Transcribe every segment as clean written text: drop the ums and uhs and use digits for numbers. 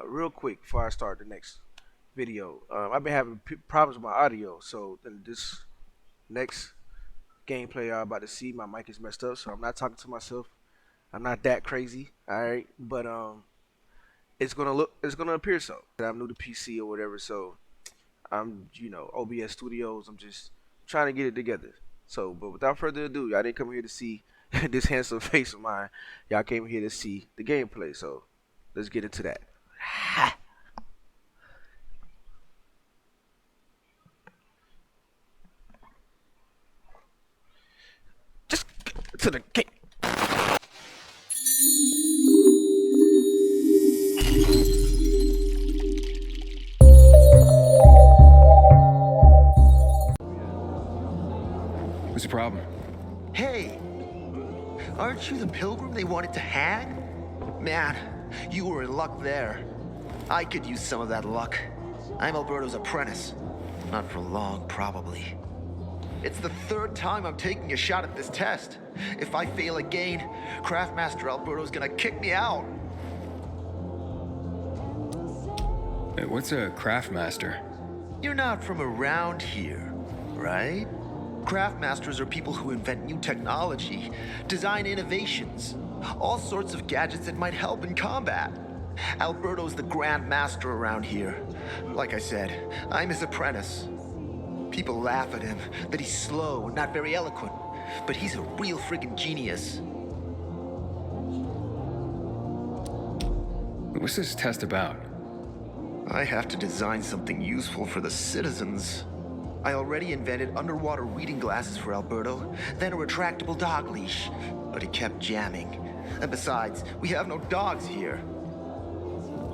Real quick before I start the next video, I've been having problems with my audio, so then this next gameplay y'all about to see, my mic is messed up, so I'm not talking to myself. I'm not that crazy, all right, but it's gonna appear so. I'm new to PC or whatever, so I'm OBS Studios. I'm just trying to get it together. So, but without further ado, y'all didn't come here to see this handsome face of mine. Y'all came here to see the gameplay. So, let's get into that. Just get to the game. What's the problem? Hey, aren't you the pilgrim they wanted to hang? Man, you were in luck there. I could use some of that luck. I'm Alberto's apprentice. Not for long, probably. It's the third time I'm taking a shot at this test. If I fail again, Craftmaster Alberto's gonna kick me out. What's a craft master? You're not from around here, right? Craftmasters are people who invent new technology, design innovations, all sorts of gadgets that might help in combat. Alberto's the Grand Master around here. Like I said, I'm his apprentice. People laugh at him, that he's slow and not very eloquent, but he's a real friggin' genius. What's this test about? I have to design something useful for the citizens. I already invented underwater reading glasses for Alberto, then a retractable dog leash, but it kept jamming. And besides, we have no dogs here.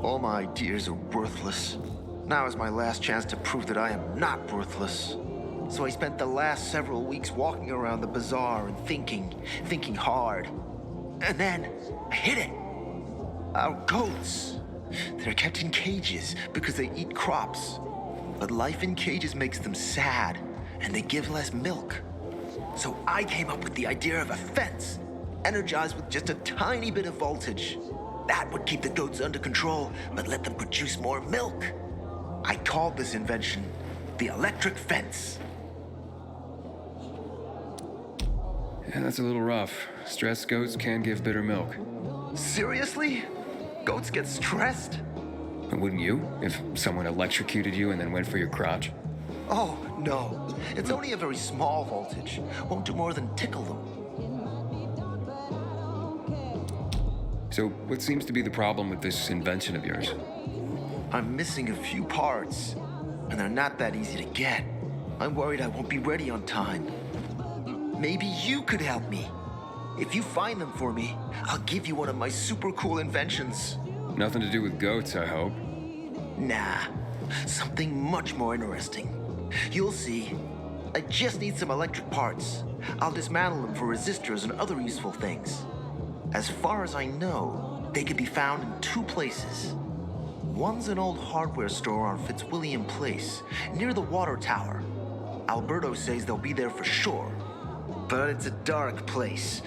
All my ideas are worthless. Now is my last chance to prove that I am not worthless. So I spent the last several weeks walking around the bazaar and thinking hard. And then I hit it. Our goats. They're kept in cages because they eat crops. But life in cages makes them sad, and they give less milk. So I came up with the idea of a fence, energized with just a tiny bit of voltage. That would keep the goats under control, but let them produce more milk. I called this invention the electric fence. Yeah, that's a little rough. Stressed goats can give bitter milk. Seriously? Goats get stressed? And wouldn't you, if someone electrocuted you and then went for your crotch? Oh, no. It's only a very small voltage. Won't do more than tickle them. So, what seems to be the problem with this invention of yours? I'm missing a few parts, and they're not that easy to get. I'm worried I won't be ready on time. Maybe you could help me. If you find them for me, I'll give you one of my super cool inventions. Nothing to do with goats, I hope. Nah, something much more interesting. You'll see. I just need some electric parts. I'll dismantle them for resistors and other useful things. As far as I know, they can be found in two places. One's an old hardware store on Fitzwilliam Place, near the water tower. Alberto says they'll be there for sure. But it's a dark place,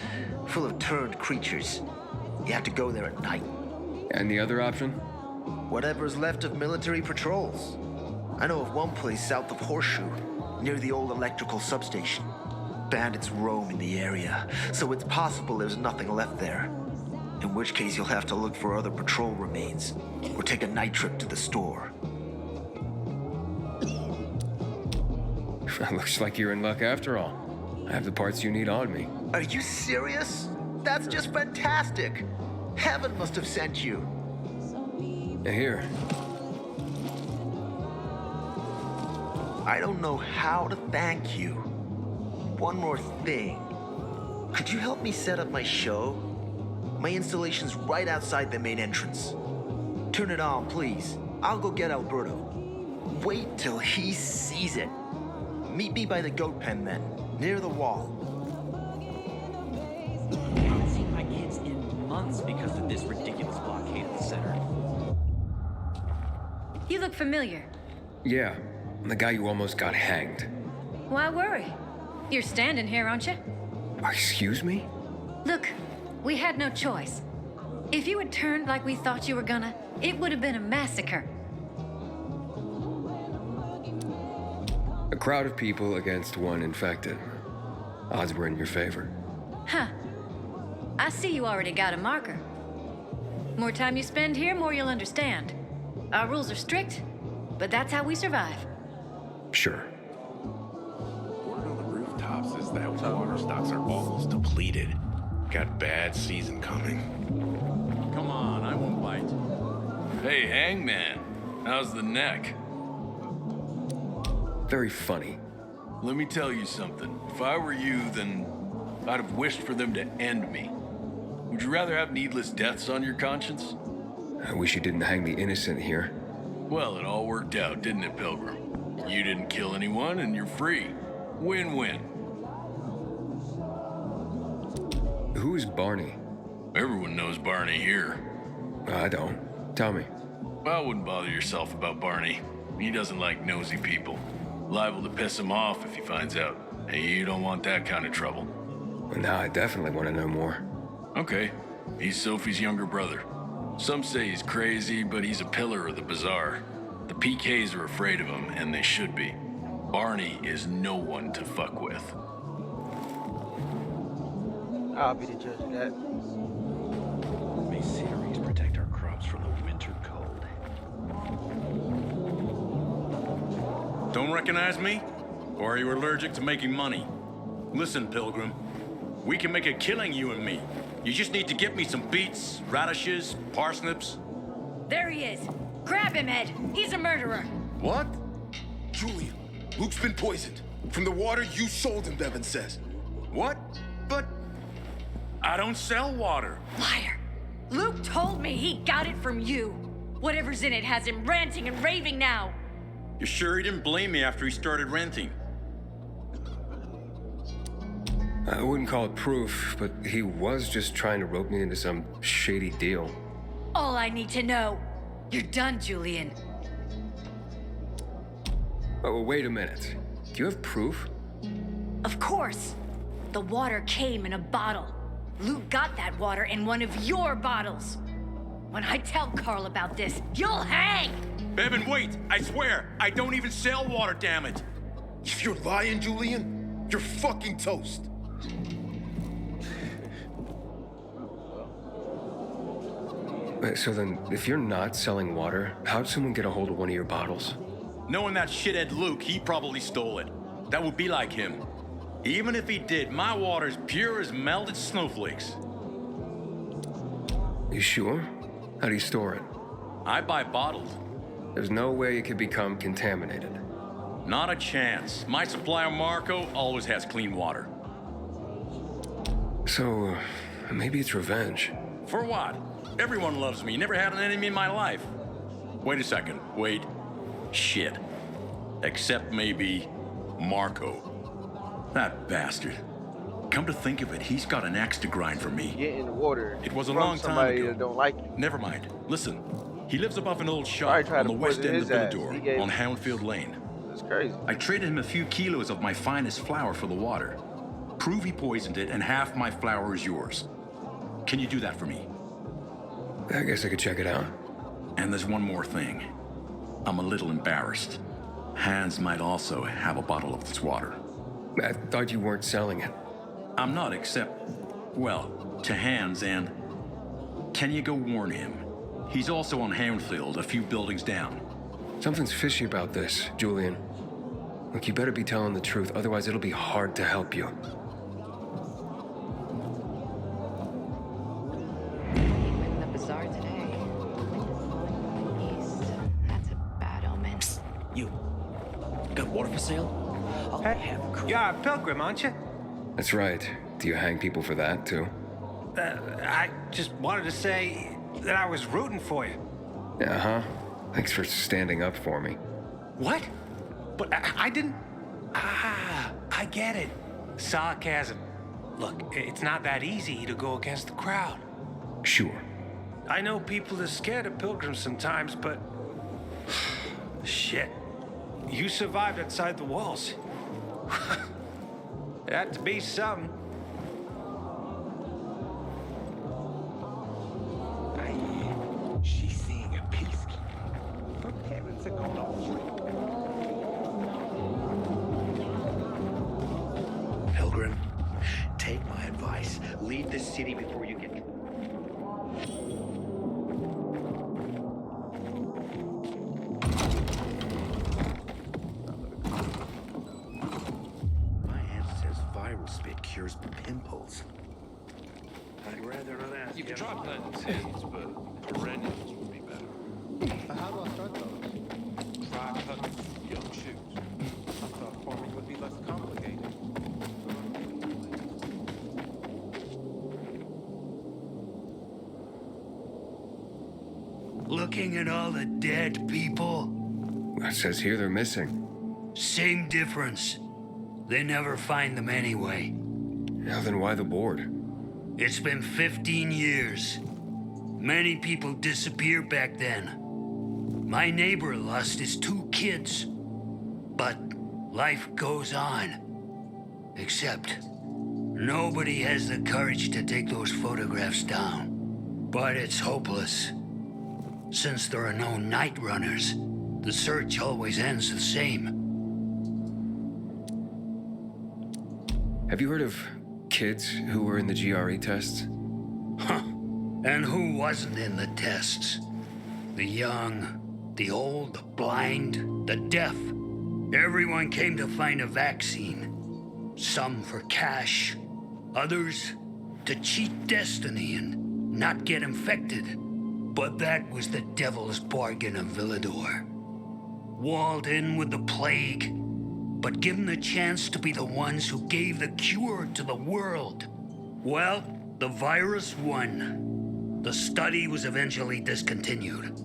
full of turned creatures. You have to go there at night. And the other option? Whatever's left of military patrols. I know of one place south of Horseshoe, near the old electrical substation. Bandits roam in the area, so it's possible there's nothing left there. In which case you'll have to look for other patrol remains, or take a night trip to the store. Looks like you're in luck after all. I have the parts you need on me. Are you serious? That's just fantastic! Heaven must have sent you. Here. I don't know how to thank you. One more thing. Could you help me set up my show? My installation's right outside the main entrance. Turn it on, please. I'll go get Alberto. Wait till he sees it. Meet me by the goat pen then, near the wall. I haven't seen my kids in months because of this ridiculous blockade at the center. You look familiar. Yeah, I'm the guy who almost got hanged. Why worry? You're standing here, aren't you? Excuse me? Look, we had no choice. If you had turned like we thought you were gonna, it would have been a massacre. A crowd of people against one infected. Odds were in your favor. Huh. I see you already got a marker. More time you spend here, more you'll understand. Our rules are strict, but that's how we survive. Sure. Word on the rooftops is that water stocks are almost depleted. Got bad season coming. Come on, I won't bite. Hey, Hangman, how's the neck? Very funny. Let me tell you something. If I were you, then I'd have wished for them to end me. Would you rather have needless deaths on your conscience? I wish you didn't hang the innocent here. Well, it all worked out, didn't it, Pilgrim? You didn't kill anyone, and you're free. Win-win. Who's Barney? Everyone knows Barney here. I don't. Tell me. Well, I wouldn't bother yourself about Barney. He doesn't like nosy people. Liable to piss him off if he finds out. Hey, you don't want that kind of trouble. Well, now I definitely want to know more. Okay. He's Sophie's younger brother. Some say he's crazy, but he's a pillar of the bazaar. The PKs are afraid of him, and they should be. Barney is no one to fuck with. I'll be the judge of that. May series protect our crops from the winter cold. Don't recognize me? Or are you allergic to making money? Listen, Pilgrim. We can make a killing, you and me. You just need to get me some beets, radishes, parsnips. There he is. Grab him, Ed. He's a murderer. What? Julian, Luke's been poisoned. From the water you sold him, Bevan says. What? But I don't sell water. Liar. Luke told me he got it from you. Whatever's in it has him ranting and raving now. You sure he didn't blame me after he started renting? I wouldn't call it proof, but he was just trying to rope me into some shady deal. All I need to know. You're done, Julian. Oh, wait a minute. Do you have proof? Of course. The water came in a bottle. Luke got that water in one of your bottles. When I tell Carl about this, you'll hang! Bevan, wait! I swear, I don't even sell water, damn it! If you're lying, Julian, you're fucking toast. So then, if you're not selling water, how'd someone get a hold of one of your bottles? Knowing that shithead Luke, he probably stole it. That would be like him. Even if he did, my water's pure as melted snowflakes. You sure? How do you store it? I buy bottled. There's no way it could become contaminated. Not a chance. My supplier, Marco, always has clean water. So, maybe it's revenge. For what? Everyone loves me. Never had an enemy in my life. Wait a second. Wait. Shit. Except maybe Marco. That bastard. Come to think of it, he's got an axe to grind for me. Get in the water. It was a from long time somebody ago. that don't like you. Never mind. Listen. He lives above an old Probably shop tried on to the west poison end of his ass. He Villador gave- on Houndfield Lane. That's crazy. I traded him a few kilos of my finest flour for the water. Prove he poisoned it, and half my flour is yours. Can you do that for me? I guess I could check it out. And there's one more thing. I'm a little embarrassed. Hans might also have a bottle of this water. I thought you weren't selling it. I'm not, except, well, to Hans, and can you go warn him? He's also on Houndfield, a few buildings down. Something's fishy about this, Julian. Look, you better be telling the truth, otherwise it'll be hard to help you. In the bazaar today. East. That's a bad omen. You got water for sale? I'll have a crew. You're a pilgrim, aren't you? That's right. Do you hang people for that, too? I just wanted to say that I was rooting for you. Uh-huh. Thanks for standing up for me. What? But I didn't... Ah, I get it. Sarcasm. Look, it's not that easy to go against the crowd. Sure. I know people are scared of pilgrims sometimes, but... Shit. You survived outside the walls. It had to be something. She's seeing a city before you get... My aunt says viral spit cures pimples. I'd rather not ask. You could try planting seeds, but perennials would be better. How do I start those? Try cutting young shoots. I thought farming would be less complicated. Looking at all the dead people? It says here they're missing. Same difference. They never find them anyway. Yeah, then why the board? It's been 15 years. Many people disappeared back then. My neighbor lost his 2 kids. But life goes on. Except, nobody has the courage to take those photographs down. But it's hopeless. Since there are no night runners, the search always ends the same. Have you heard of kids who were in the GRE tests? Huh. And who wasn't in the tests? The young, the old, the blind, the deaf. Everyone came to find a vaccine. Some for cash, others to cheat destiny and not get infected. But that was the devil's bargain of Villador. Walled in with the plague, but given the chance to be the ones who gave the cure to the world. Well, the virus won. The study was eventually discontinued.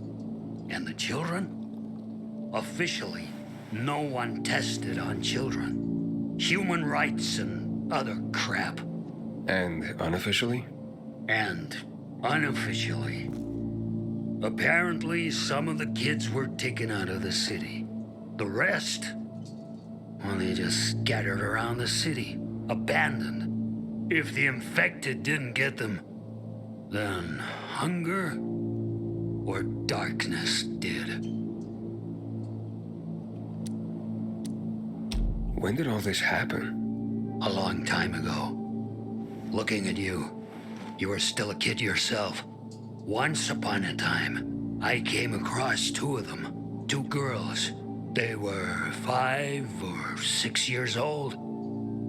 And the children? Officially, no one tested on children. Human rights and other crap. And unofficially? And unofficially. Apparently, some of the kids were taken out of the city. The rest, well, they just scattered around the city, abandoned. If the infected didn't get them, then hunger or darkness did. When did all this happen? A long time ago. Looking at you, you were still a kid yourself. Once upon a time, I came across 2 of them. 2 girls. They were 5 or 6 years old,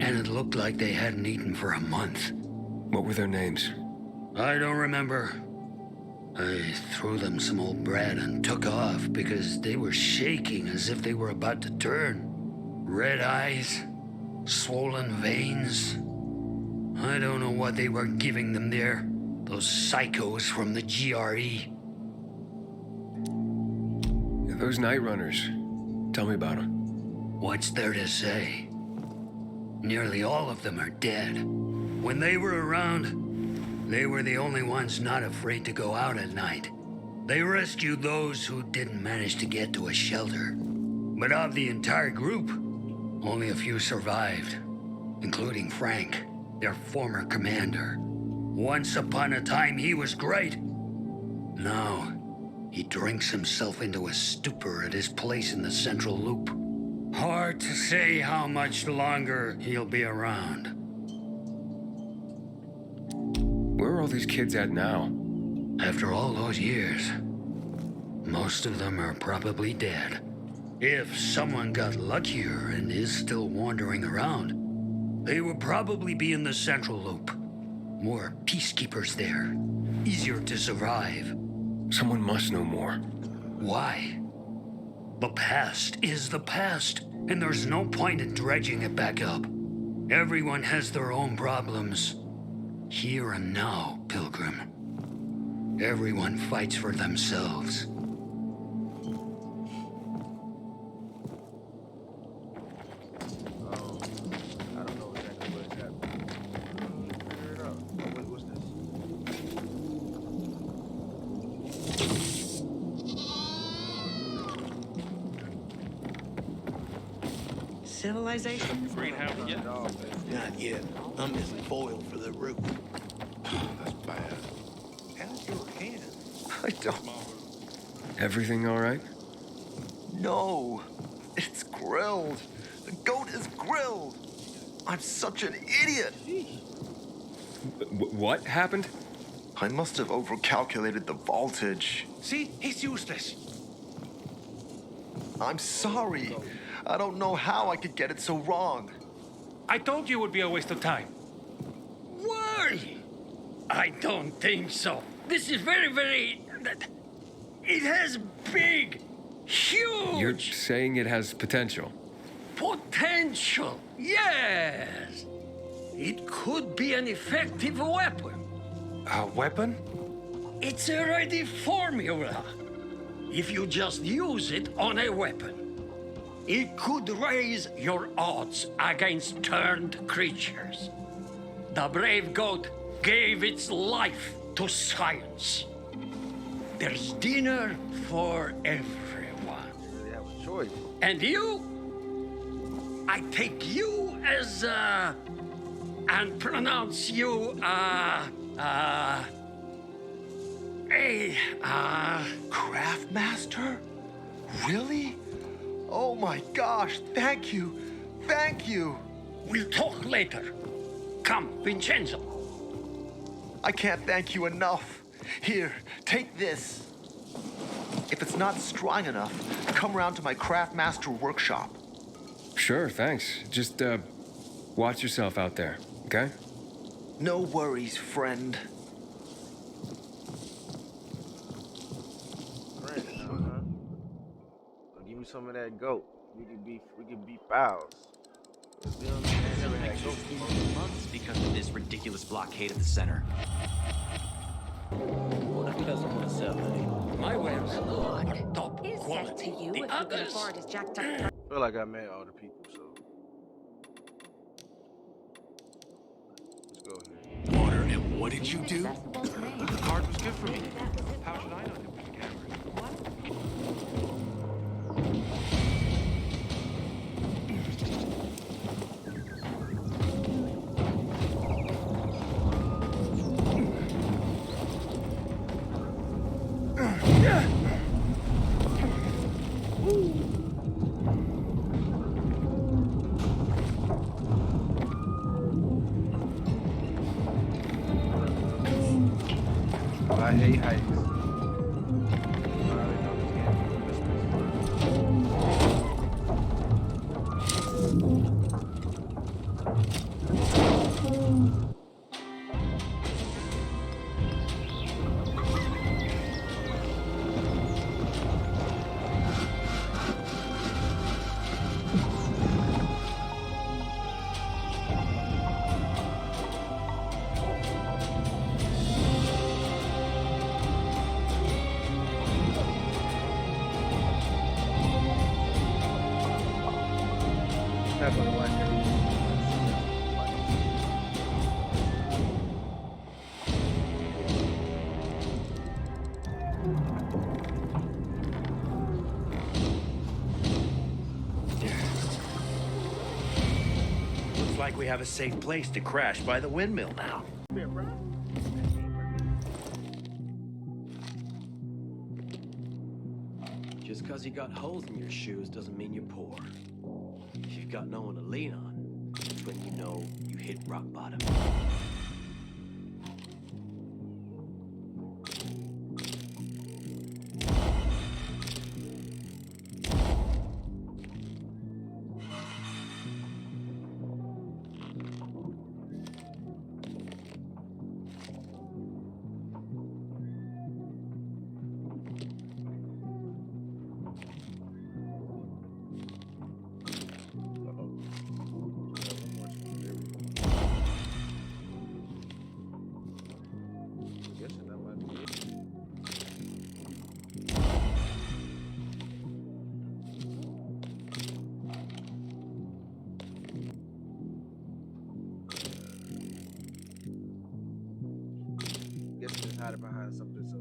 and it looked like they hadn't eaten for a month. What were their names? I don't remember. I threw them some old bread and took off because they were shaking as if they were about to turn. Red eyes, swollen veins. I don't know what they were giving them there. Those psychos from the GRE. Those night runners. Tell me about them. What's there to say? Nearly all of them are dead. When they were around, they were the only ones not afraid to go out at night. They rescued those who didn't manage to get to a shelter. But of the entire group, only a few survived, including Frank, their former commander. Once upon a time, he was great. Now, he drinks himself into a stupor at his place in the Central Loop. Hard to say how much longer he'll be around. Where are all these kids at now? After all those years, most of them are probably dead. If someone got luckier and is still wandering around, they would probably be in the Central Loop. More peacekeepers there. Easier to survive. Someone must know more. Why? The past is the past, and there's no point in dredging it back up. Everyone has their own problems. Here and now, Pilgrim. Everyone fights for themselves. Civilization? Greenhouse yet? Not yet. I'm missing foil for the roof. That's bad. How's your hand? I don't... Everything all right? No. It's grilled. The goat is grilled. I'm such an idiot. What happened? I must have overcalculated the voltage. See? He's useless. I'm sorry. I don't know how I could get it so wrong. I told you it would be a waste of time. Why? I don't think so. This is very... It has big, huge... You're saying it has potential? Potential, yes. It could be an effective weapon. A weapon? It's a ready formula. If you just use it on a weapon, it could raise your odds against turned creatures. The brave goat gave its life to science. There's dinner for everyone. They have a choice. And you? I take you as, and pronounce you, Craftmaster? Really? Oh my gosh, thank you. Thank you. We'll talk later. Come, Vincenzo. I can't thank you enough. Here, take this. If it's not strong enough, come round to my Craftmaster workshop. Sure, thanks. Just, watch yourself out there, okay? No worries, friend. Give me some of that goat. We can be pals. You know what I'm saying? Never had goat. Months because of this ridiculous blockade at the center. What a customer selling. My web's top Is quality. that to you The if others... you can afford his jacked up I feel like I met all the people, so let's go here. Water, and what did you do? The card was good for me. How should I know it was a camera? I hate heights. Not gonna watch everything. Looks like we have a safe place to crash by the windmill now. Just because you got holes in your shoes doesn't mean you're poor. If you've got no one to lean on, that's when you know you hit rock bottom. Hiding behind something, so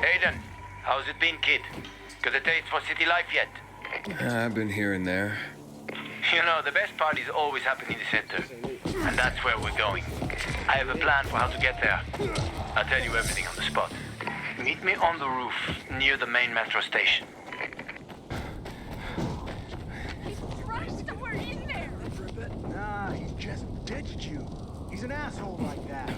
Hayden, how's it been, kid? Got a taste for city life yet? I've been here and there. You know, the best parties always happen in the center. And that's where we're going. I have a plan for how to get there. I'll tell you everything on the spot. Meet me on the roof, near the main metro station. Nah, he just ditched you. He's an asshole like that.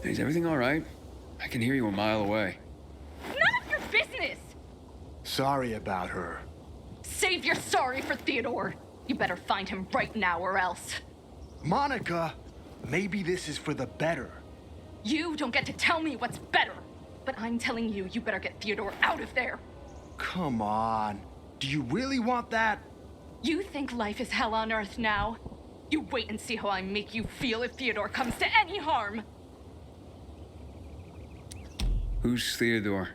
Is everything all right? I can hear you a mile away. None of your business! Sorry about her. Save your sorry for Theodore. You better find him right now or else. Monica, maybe this is for the better. You don't get to tell me what's better. But I'm telling you, you better get Theodore out of there. Come on. Do you really want that? You think life is hell on earth now? You wait and see how I make you feel if Theodore comes to any harm. Who's Theodore?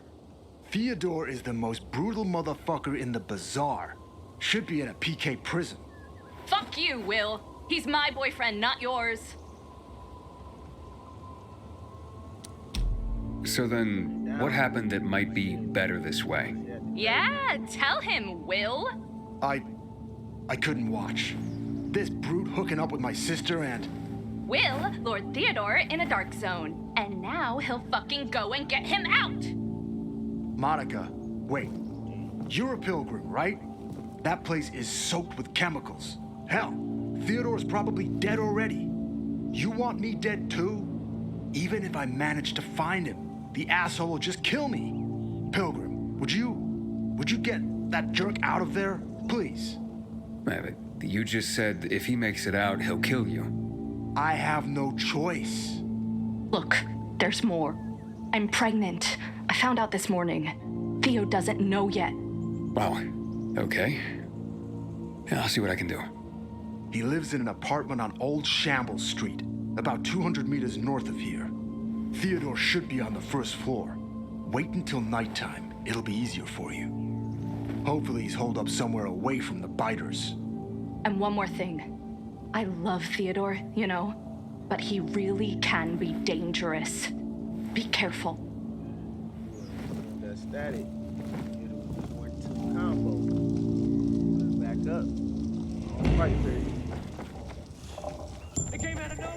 Theodore is the most brutal motherfucker in the bazaar. Should be in a PK prison. Fuck you, Will. He's my boyfriend, not yours. So then, what happened that might be better this way? Yeah, tell him, Will. I couldn't watch. This brute hooking up with my sister and... Will lured Theodore in a dark zone. And now he'll fucking go and get him out! Monica, wait. You're a pilgrim, right? That place is soaked with chemicals. Hell, Theodore's probably dead already. You want me dead too? Even if I manage to find him, the asshole will just kill me. Pilgrim, would you get that jerk out of there, please? But you just said if he makes it out, he'll kill you. I have no choice. Look, there's more. I'm pregnant. I found out this morning. Theo doesn't know yet. Wow. Okay. Yeah, I'll see what I can do. He lives in an apartment on Old Shambles Street, about 200 meters north of here. Theodore should be on the first floor. Wait until nighttime. It'll be easier for you. Hopefully he's holed up somewhere away from the biters. And one more thing. I love Theodore, you know, but he really can be dangerous. Be careful. That's static. 1-2 combo. Back up. All right, baby. It came out of nowhere.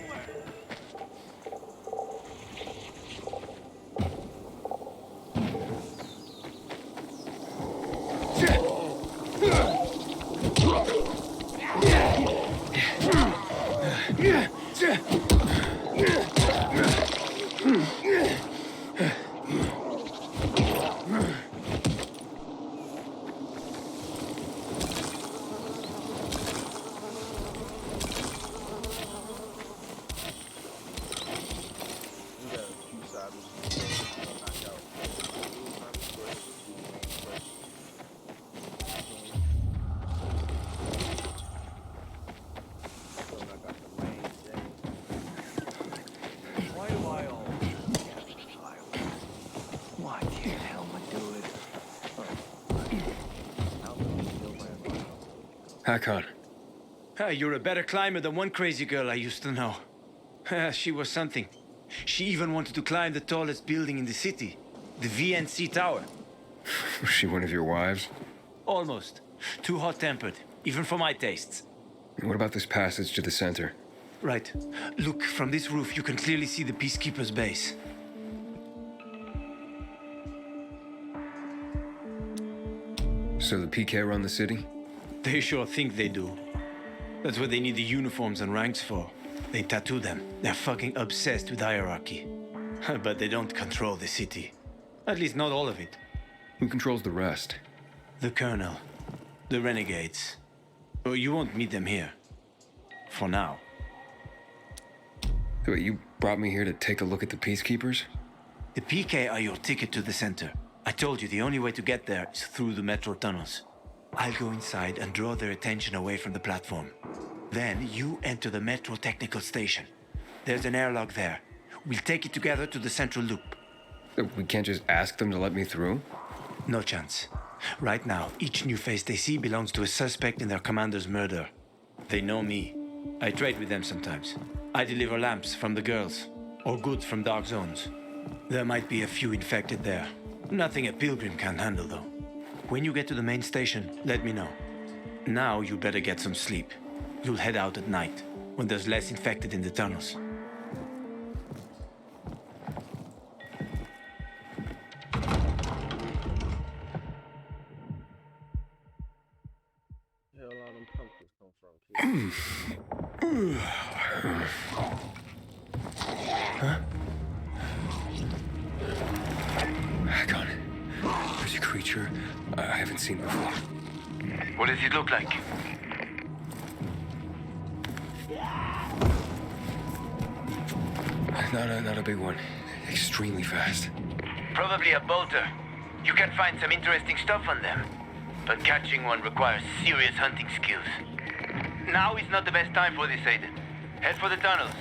Harran. You're a better climber than one crazy girl I used to know. She was something. She even wanted to climb the tallest building in the city, the VNC Tower. Was she one of your wives? Almost. Too hot-tempered, even for my tastes. What about this passage to the center? Right. Look, from this roof you can clearly see the Peacekeeper's base. So the PK run the city? They sure think they do. That's what they need the uniforms and ranks for. They tattoo them. They're fucking obsessed with hierarchy. But they don't control the city. At least not all of it. Who controls the rest? The Colonel. The Renegades. Oh, you won't meet them here. For now. Wait, you brought me here to take a look at the Peacekeepers? The PK are your ticket to the center. I told you the only way to get there is through the metro tunnels. I'll go inside and draw their attention away from the platform. Then you enter the metro technical station. There's an airlock there. We'll take it together to the central loop. We can't just ask them to let me through? No chance. Right now, each new face they see belongs to a suspect in their commander's murder. They know me. I trade with them sometimes. I deliver lamps from the girls, or goods from dark zones. There might be a few infected there. Nothing a pilgrim can handle, though. When you get to the main station, let me know. Now you better get some sleep. You'll head out at night, when there's less infected in the tunnels. Hell, all them pumpkins come from, Huh? Hakon, there's a creature I haven't seen before. What does it look like? Not a big one. Extremely fast. Probably a bolter. You can find some interesting stuff on them. But catching one requires serious hunting skills. Now is not the best time for this, Aiden. Head for the tunnels.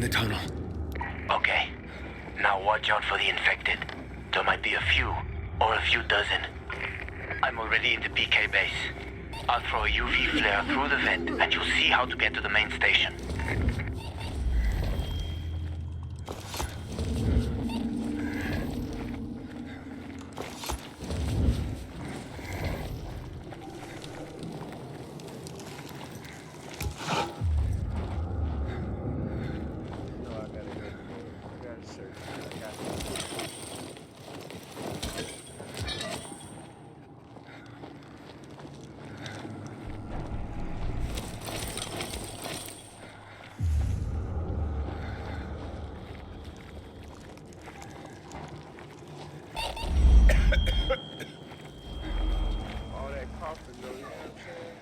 the tunnel. Okay. Now watch out for the infected. There might be a few, or a few dozen. I'm already in the PK base. I'll throw a UV flare through the vent, and you'll see how to get to the main station. All that coughing, though, you know what I'm saying?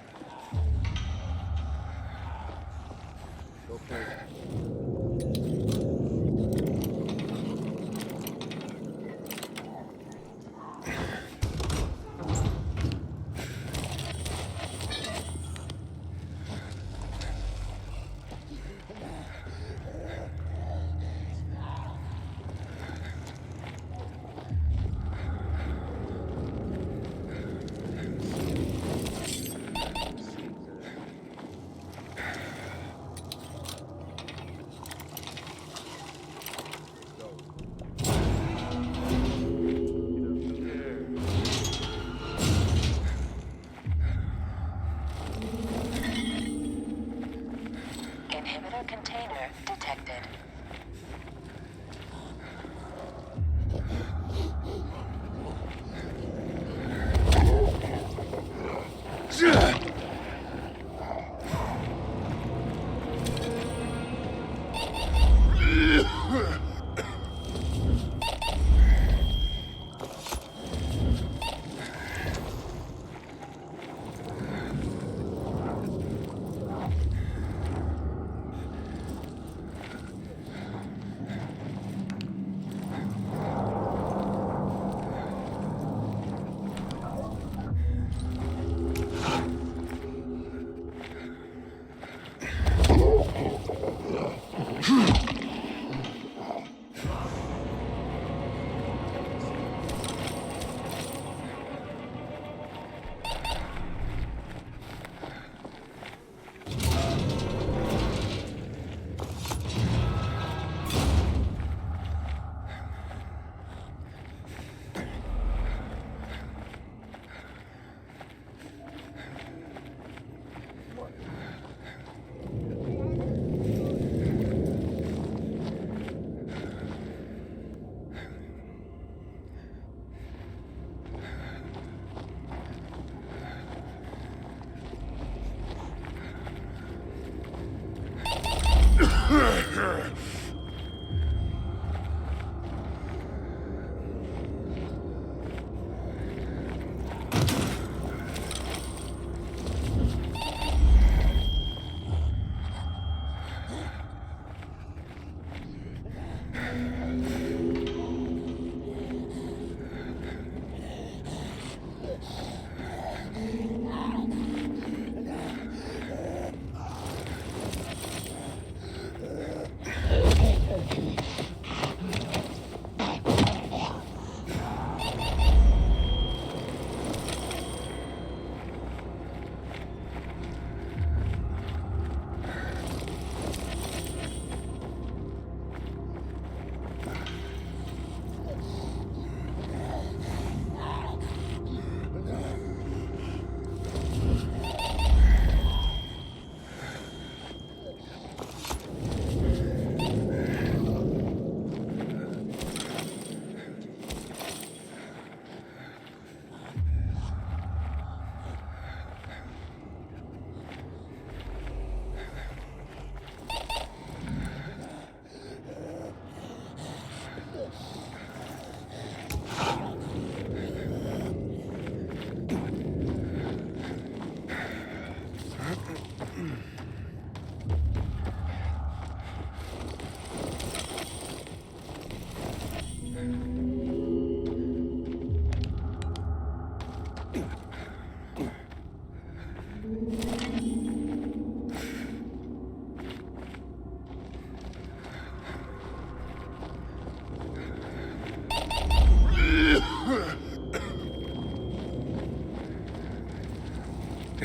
Go play. Inhibitor container detected.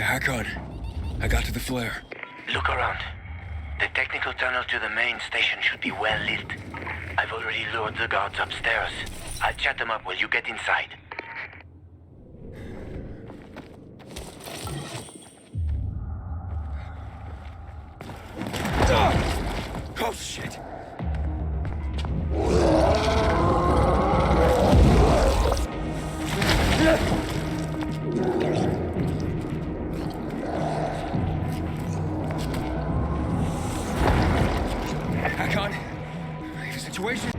Harran, I got to the flare. Look around. The technical tunnel to the main station should be well lit. I've already lured the guards upstairs. I'll chat them up while you get inside. Oh, shit! Harran, the situation...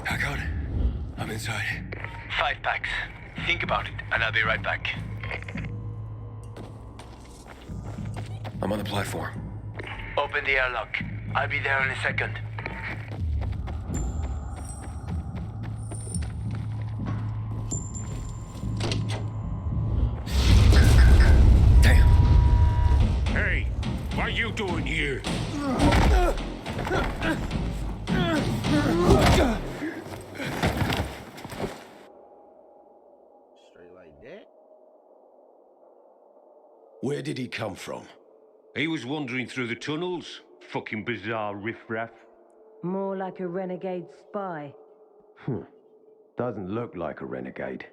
Harran, I'm inside. 5 packs. Think about it, and I'll be right back. I'm on the platform. Open the airlock. I'll be there in a second. Damn. Hey, what are you doing here? Straight like that. Where did he come from? He was wandering through the tunnels. Fucking bizarre riffraff. More like a renegade spy. Doesn't look like a renegade.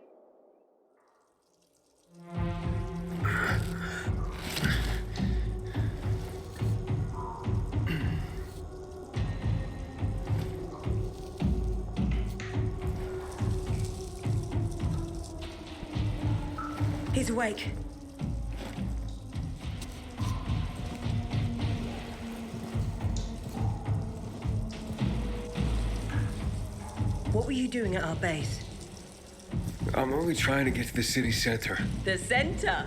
He's awake. What were you doing at our base? I'm only trying to get to the city center. The center?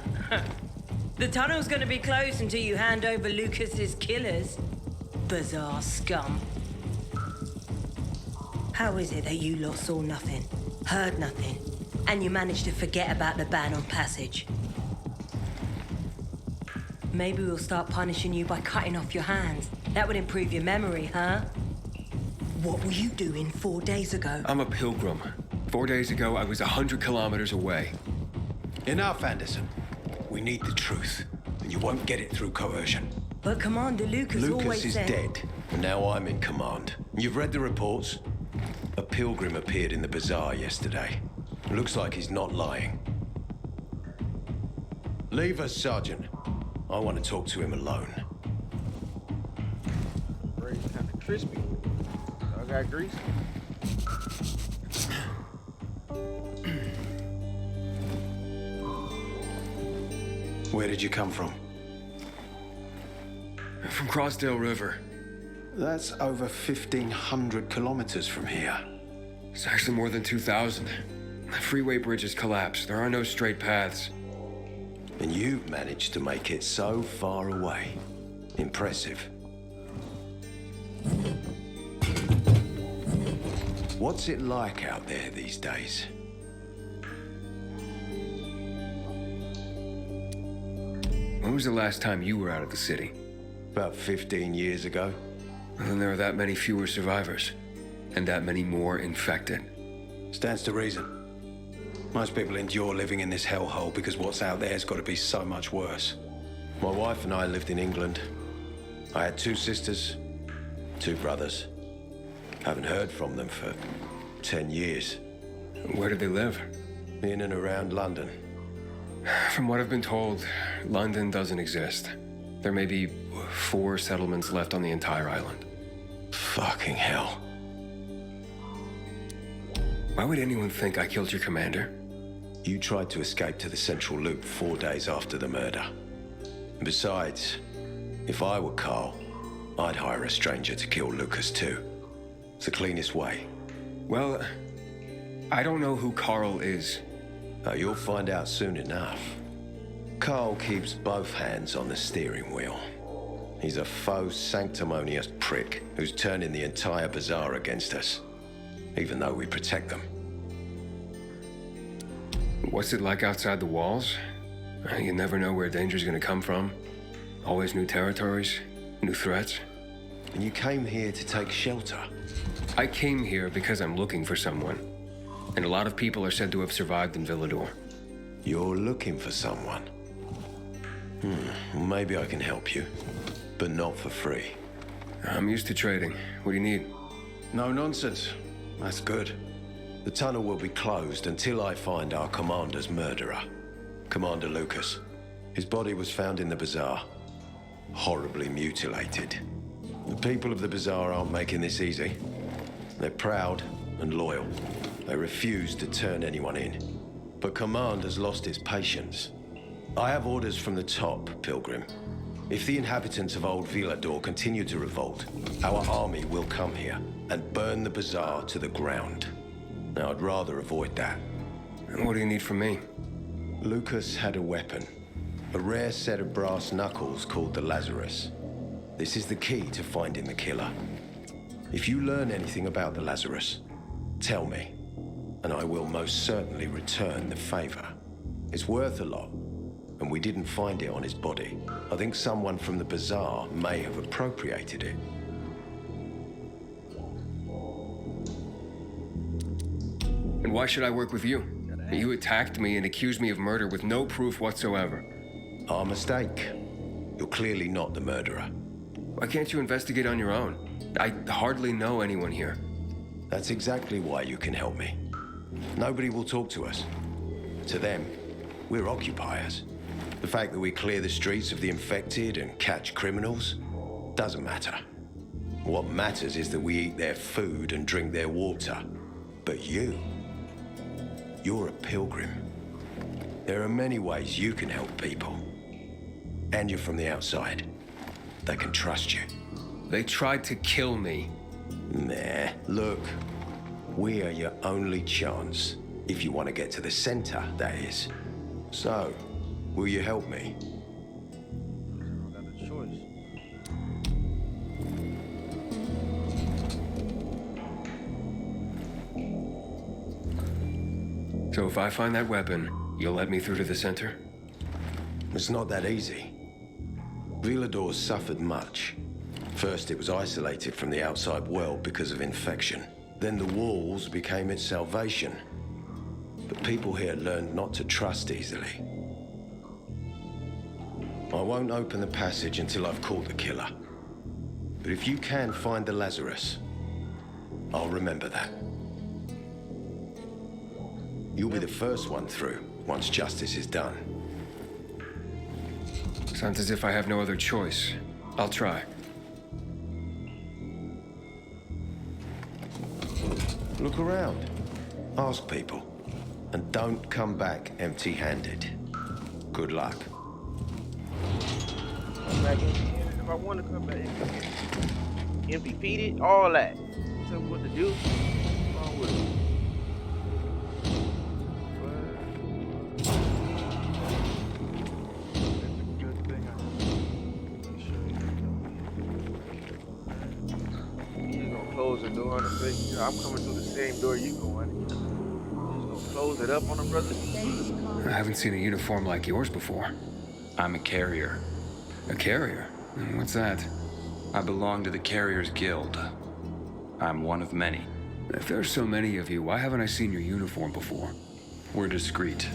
The tunnel's gonna be closed until you hand over Lucas's killers. Bizarre scum. How is it that you lot saw nothing, heard nothing, and you managed to forget about the ban on passage? Maybe we'll start punishing you by cutting off your hands. That would improve your memory, huh? What were you doing 4 days ago? I'm a pilgrim. 4 days ago, I was 100 kilometers away. Enough, Anderson. We need the truth, and you won't get it through coercion. But Commander Lucas always is said... dead, and now I'm in command. You've read the reports? A pilgrim appeared in the bazaar yesterday. Looks like he's not lying. Leave us, Sergeant. I want to talk to him alone. Bread's kind of crispy. I got grease. Where did you come from? From Crossdale River. That's over 1,500 kilometers from here. It's actually more than 2,000. The freeway bridges collapsed. There are no straight paths. And you've managed to make it so far away. Impressive. What's it like out there these days? When was the last time you were out of the city? About 15 years ago. Well, then there are that many fewer survivors, and that many more infected. Stands to reason. Most people endure living in this hellhole because what's out there has got to be so much worse. My wife and I lived in England. I had 2 sisters, 2 brothers. Haven't heard from them for 10 years. Where did they live? In and around London. From what I've been told, London doesn't exist. There may be 4 settlements left on the entire island. Fucking hell. Why would anyone think I killed your commander? You tried to escape to the central loop 4 days after the murder. Besides, if I were Carl, I'd hire a stranger to kill Lucas too. It's the cleanest way. Well, I don't know who Carl is. You'll find out soon enough. Carl keeps both hands on the steering wheel. He's a faux sanctimonious prick who's turning the entire bazaar against us, even though we protect them. What's it like outside the walls? You never know where danger's gonna come from. Always new territories, new threats. And you came here to take shelter? I came here because I'm looking for someone. And a lot of people are said to have survived in Villador. You're looking for someone? Well, maybe I can help you, but not for free. I'm used to trading. What do you need? No nonsense. That's good. The tunnel will be closed until I find our commander's murderer, Commander Lucas. His body was found in the bazaar, horribly mutilated. The people of the bazaar aren't making this easy. They're proud and loyal. They refuse to turn anyone in. But command has lost its patience. I have orders from the top, Pilgrim. If the inhabitants of Old Villador continue to revolt, our army will come here and burn the bazaar to the ground. Now, I'd rather avoid that. And what do you need from me? Lucas had a weapon. A rare set of brass knuckles called the Lazarus. This is the key to finding the killer. If you learn anything about the Lazarus, tell me, and I will most certainly return the favor. It's worth a lot, and we didn't find it on his body. I think someone from the bazaar may have appropriated it. And why should I work with you? You attacked me and accused me of murder with no proof whatsoever. Our mistake. You're clearly not the murderer. Why can't you investigate on your own? I hardly know anyone here. That's exactly why you can help me. Nobody will talk to us. To them, we're occupiers. The fact that we clear the streets of the infected and catch criminals doesn't matter. What matters is that we eat their food and drink their water. But you're a pilgrim. There are many ways you can help people. And you're from the outside. They can trust you. They tried to kill me. Nah, look. We are your only chance. If you want to get to the center, that is. So, will you help me? Got a choice. So if I find that weapon, you'll let me through to the center? It's not that easy. Villador suffered much. First, it was isolated from the outside world because of infection. Then the walls became its salvation. But people here learned not to trust easily. I won't open the passage until I've caught the killer. But if you can find the Lazarus, I'll remember that. You'll be the first one through, once justice is done. Sounds as if I have no other choice. I'll try. Look around. Ask people. And don't come back empty-handed. Good luck. Come back empty-handed if I want to come back empty-feeded, all that. Tell me what to do. What's wrong with it? close the door on the place. You know, I'm coming through the same door you going. You just gonna close it up on them, brother? I haven't seen a uniform like yours before. I'm a carrier. A carrier? What's that? I belong to the Carriers Guild. I'm one of many. If there's so many of you, why haven't I seen your uniform before? We're discreet.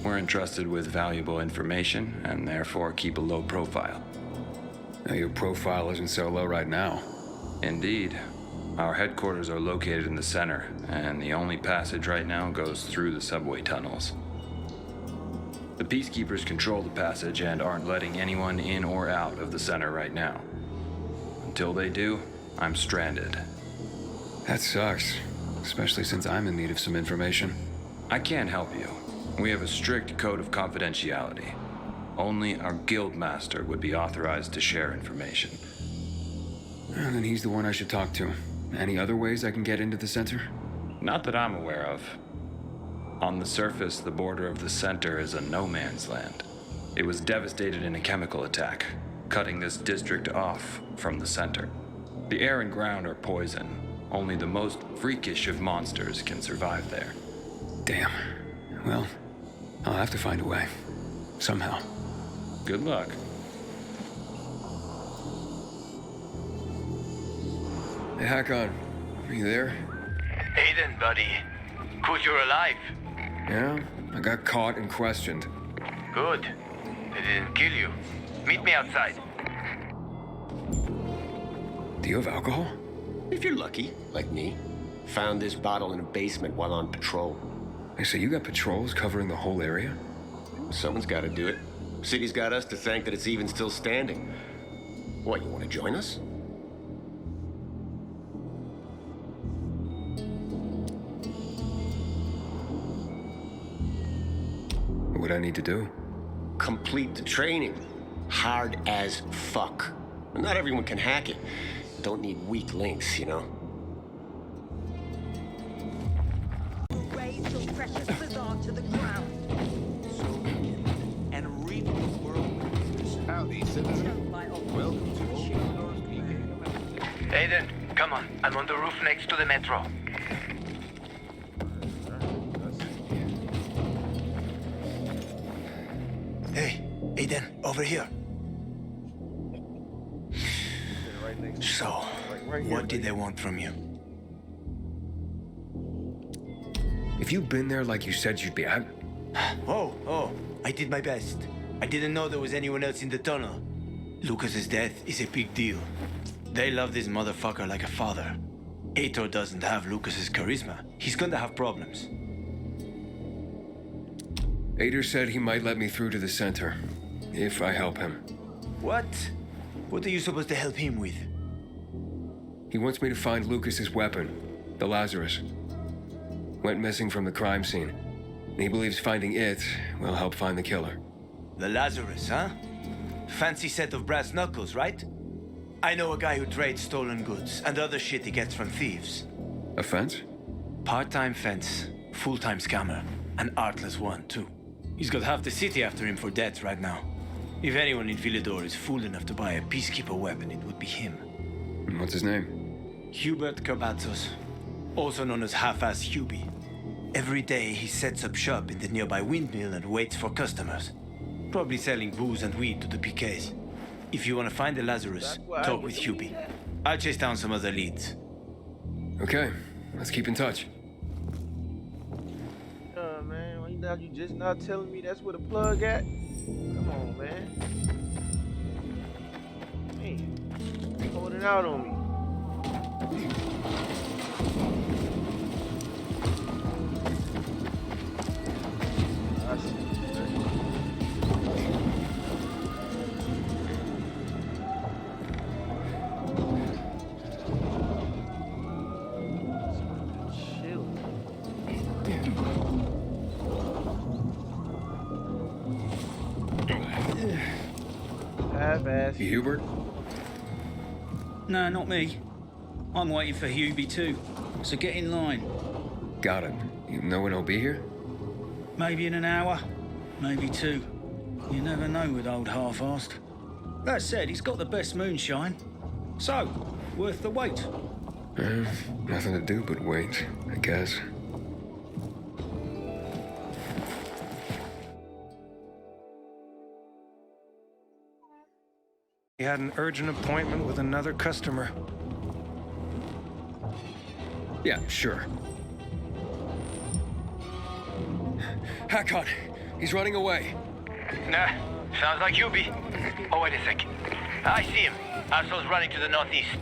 We're entrusted with valuable information and therefore keep a low profile. Now, your profile isn't so low right now. Indeed. Our headquarters are located in the center, and the only passage right now goes through the subway tunnels. The Peacekeepers control the passage and aren't letting anyone in or out of the center right now. Until they do, I'm stranded. That sucks, especially since I'm in need of some information. I can't help you. We have a strict code of confidentiality. Only our guild master would be authorized to share information. And then he's the one I should talk to. Any other ways I can get into the center? Not that I'm aware of. On the surface, the border of the center is a no man's land. It was devastated in a chemical attack, cutting this district off from the center. The air and ground are poison. Only the most freakish of monsters can survive there. Damn. Well, I'll have to find a way. Somehow. Good luck. Hey, Harran. Are you there? Aiden, buddy. Good you're alive. Yeah? I got caught and questioned. Good. They didn't kill you. Meet me outside. Do you have alcohol? If you're lucky, like me. Found this bottle in a basement while on patrol. Hey, so you got patrols covering the whole area? Someone's got to do it. City's got us to thank that it's even still standing. What, you want to join us? What do I need to do? Complete the training. Hard as fuck. Not everyone can hack it. Don't need weak links, you know? Raise your precious bazaar to the ground. And reap the world. Howdy, citizen. Welcome to Old PK. Aiden, come on. I'm on the roof next to the metro. Hey, Aiden, over here. So, what did they want from you? If you'd been there like you said you'd be, Oh, I did my best. I didn't know there was anyone else in the tunnel. Lucas's death is a big deal. They love this motherfucker like a father. Aitor doesn't have Lucas's charisma. He's gonna have problems. Aitor said he might let me through to the center, if I help him. What? What are you supposed to help him with? He wants me to find Lucas's weapon, the Lazarus. Went missing from the crime scene. He believes finding it will help find the killer. The Lazarus, huh? Fancy set of brass knuckles, right? I know a guy who trades stolen goods and other shit he gets from thieves. A fence? Part-time fence, full-time scammer. An artless one, too. He's got half the city after him for debts right now. If anyone in Villador is fool enough to buy a peacekeeper weapon, it would be him. What's his name? Hubert Carbatzos, also known as Half-Ass Hubie. Every day he sets up shop in the nearby windmill and waits for customers. Probably selling booze and weed to the PKs. If you want to find the Lazarus, talk with Hubie. I'll chase down some other leads. Okay, let's keep in touch. Man, why you just not telling me that's where the plug at? Come on, man. Hey, holding out on me. I see. You Hubert? No, not me. I'm waiting for Hubie too, so get in line. Got it. No one will be here? Maybe in an hour, maybe two. You never know with old half-assed. That said, he's got the best moonshine. So, worth the wait. Nothing to do but wait, I guess. He had an urgent appointment with another customer. Yeah, sure. Hakon! He's running away. Nah, sounds like Hubie. Oh, wait a sec. I see him. Arso's running to the northeast.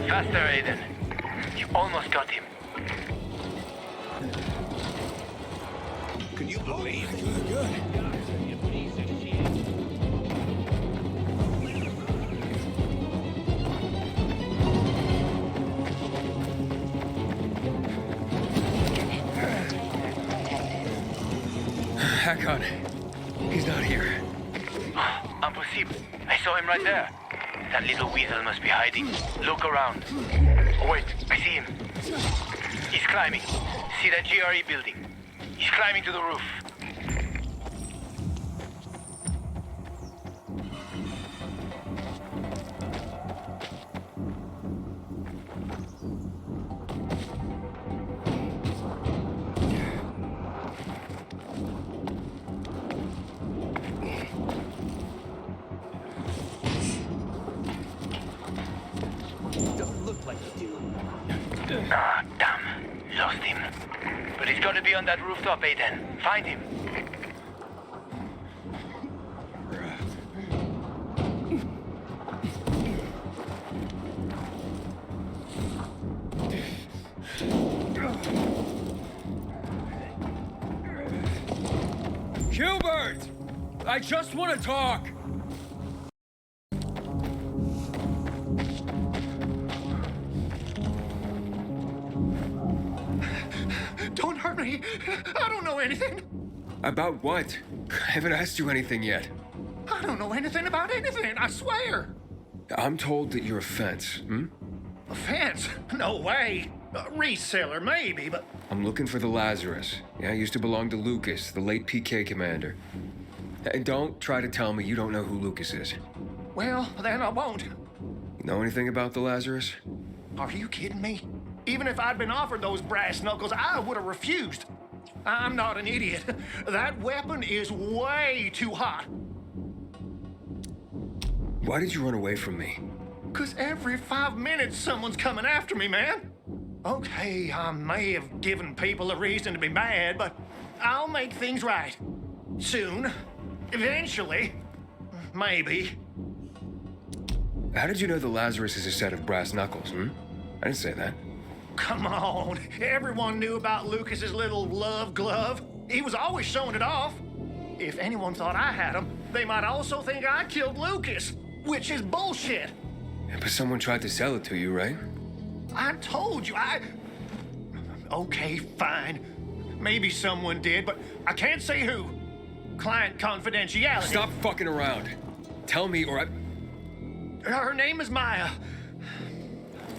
Faster, Aiden. You almost got him. Can you believe it? Good. Hakon. He's not here. Impossible. I saw him right there. That little weasel must be hiding. Look around. Oh, wait, I see him. He's climbing. See that GRE building? He's climbing to the roof. Ah, damn. Lost him. But he's gotta be on that rooftop, Aiden. Find him. Hubert! I just want to talk! Don't hurt me. I don't know anything. About what? I haven't asked you anything yet. I don't know anything about anything, I swear. I'm told that you're a fence, A fence? No way. A reseller, maybe, but... I'm looking for the Lazarus. Yeah, it used to belong to Lucas, the late PK commander. And don't try to tell me you don't know who Lucas is. Well, then I won't. You know anything about the Lazarus? Are you kidding me? Even if I'd been offered those brass knuckles, I would have refused. I'm not an idiot. That weapon is way too hot. Why did you run away from me? 'Cause every 5 minutes someone's coming after me, man. Okay, I may have given people a reason to be mad, but I'll make things right. Soon. Eventually. Maybe. How did you know the Lazarus is a set of brass knuckles, I didn't say that. Come on. Everyone knew about Lucas's little love glove. He was always showing it off. If anyone thought I had him, they might also think I killed Lucas, which is bullshit. Yeah, but someone tried to sell it to you, right? I told you, Okay, fine. Maybe someone did, but I can't say who. Client confidentiality. Stop fucking around. Tell me or I... Her name is Maya.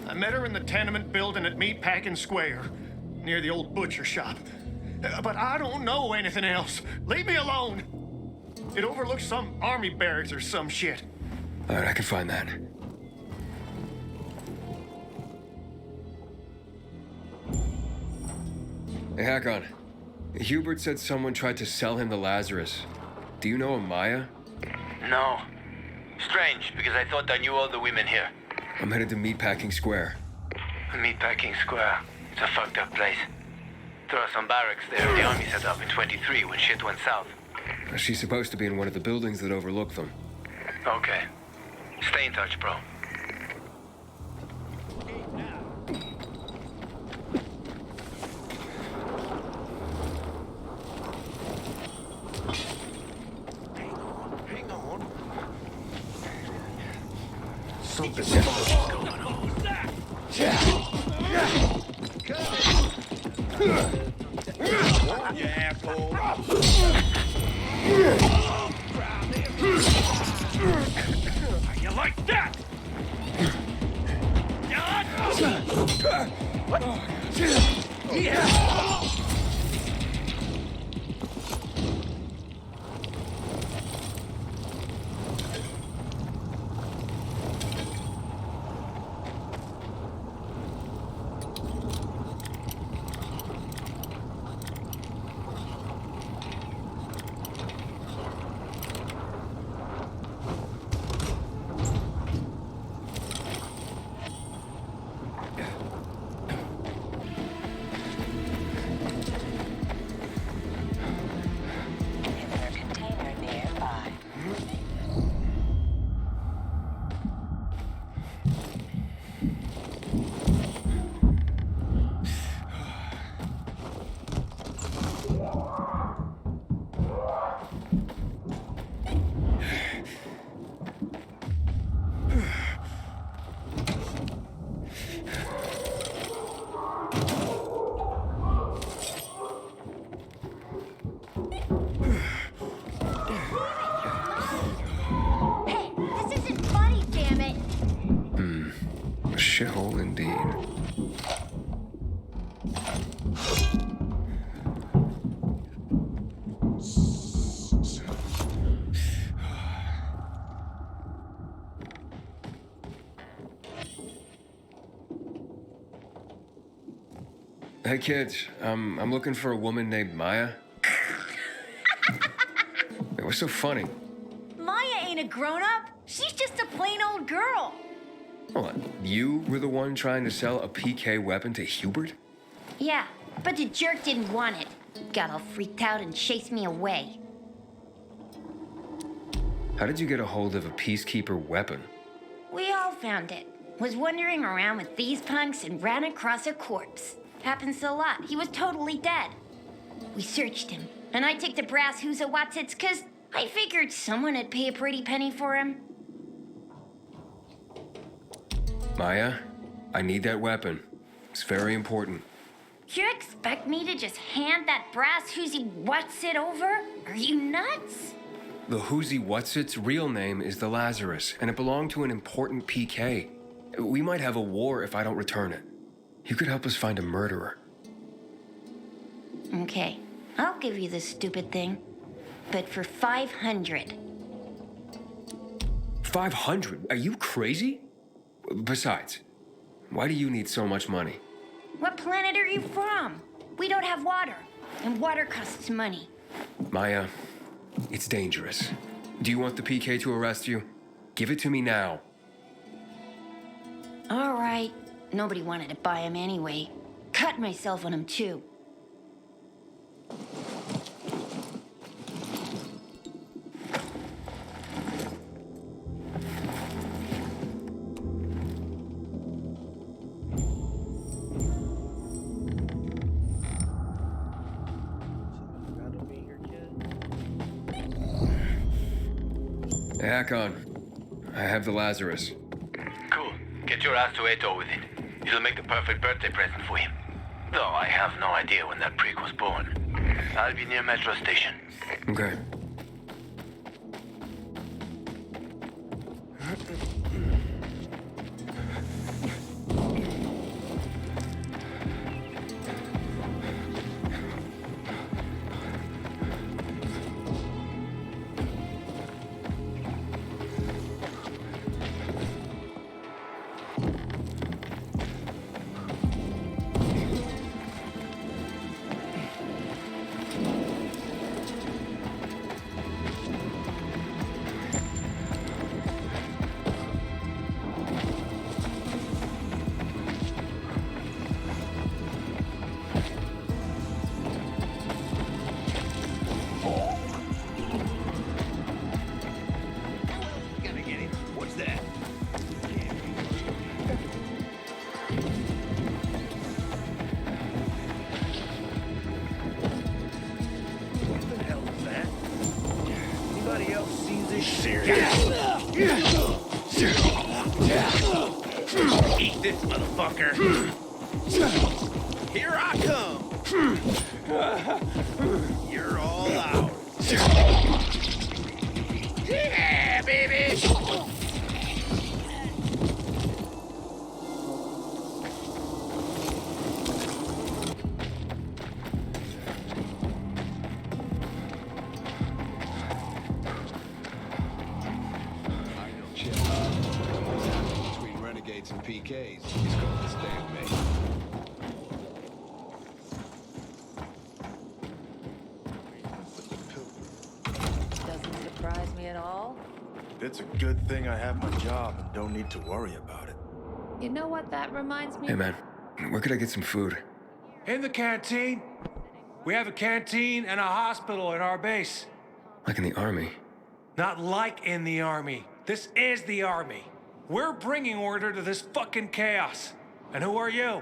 I met her in the tenement building at Meatpacking Square, near the old butcher shop. But I don't know anything else. Leave me alone. It overlooks some army barracks or some shit. All right, I can find that. Hey, Hakon. Hubert said someone tried to sell him the Lazarus. Do you know a Maya? No. Strange, because I thought I knew all the women here. I'm headed to Meatpacking Square. Meatpacking Square. It's a fucked up place. There are some barracks there the army set up in 23 when shit went south. She's supposed to be in one of the buildings that overlook them. Okay. Stay in touch, bro. What's going on? You asshole. You like that? Shithole indeed. Hey kids, I'm looking for a woman named Maya. It was so funny. Maya ain't a grown-up. She's just a plain old girl. Hold on, you were the one trying to sell a PK weapon to Hubert? Yeah, but the jerk didn't want it. Got all freaked out and chased me away. How did you get a hold of a Peacekeeper weapon? We all found it. Was wandering around with these punks and ran across a corpse. Happens a lot. He was totally dead. We searched him, and I took the brass who's a Watsits, 'cause I figured someone would pay a pretty penny for him. Maya, I need that weapon. It's very important. You expect me to just hand that brass who's what's it over? Are you nuts? The Who's What's It's real name is the Lazarus, and it belonged to an important PK. We might have a war if I don't return it. You could help us find a murderer. Okay, I'll give you this stupid thing, but for 500. 500? Are you crazy? Besides, why do you need so much money? What planet are you from? We don't have water, and water costs money. Maya, it's dangerous. Do you want the PK to arrest you? Give it to me now. All right. Nobody wanted to buy him anyway. Cut myself on him, too. Hey, Hakon. I have the Lazarus. Cool. Get your ass to Ato with it. It'll make the perfect birthday present for him. Though I have no idea when that prick was born. I'll be near Metro Station. Okay. Anybody else sees this shit? motherfucker! Here I come! You're all out. Yeah, baby! Between renegades and PKs, he's called the stalemate. Doesn't surprise me at all. It's a good thing I have my job and don't need to worry about it. You know what that reminds me? Hey, man, where could I get some food? In the canteen. We have a canteen and a hospital at our base. Like in the army. Not like in the army. This is the army. We're bringing order to this fucking chaos. And who are you?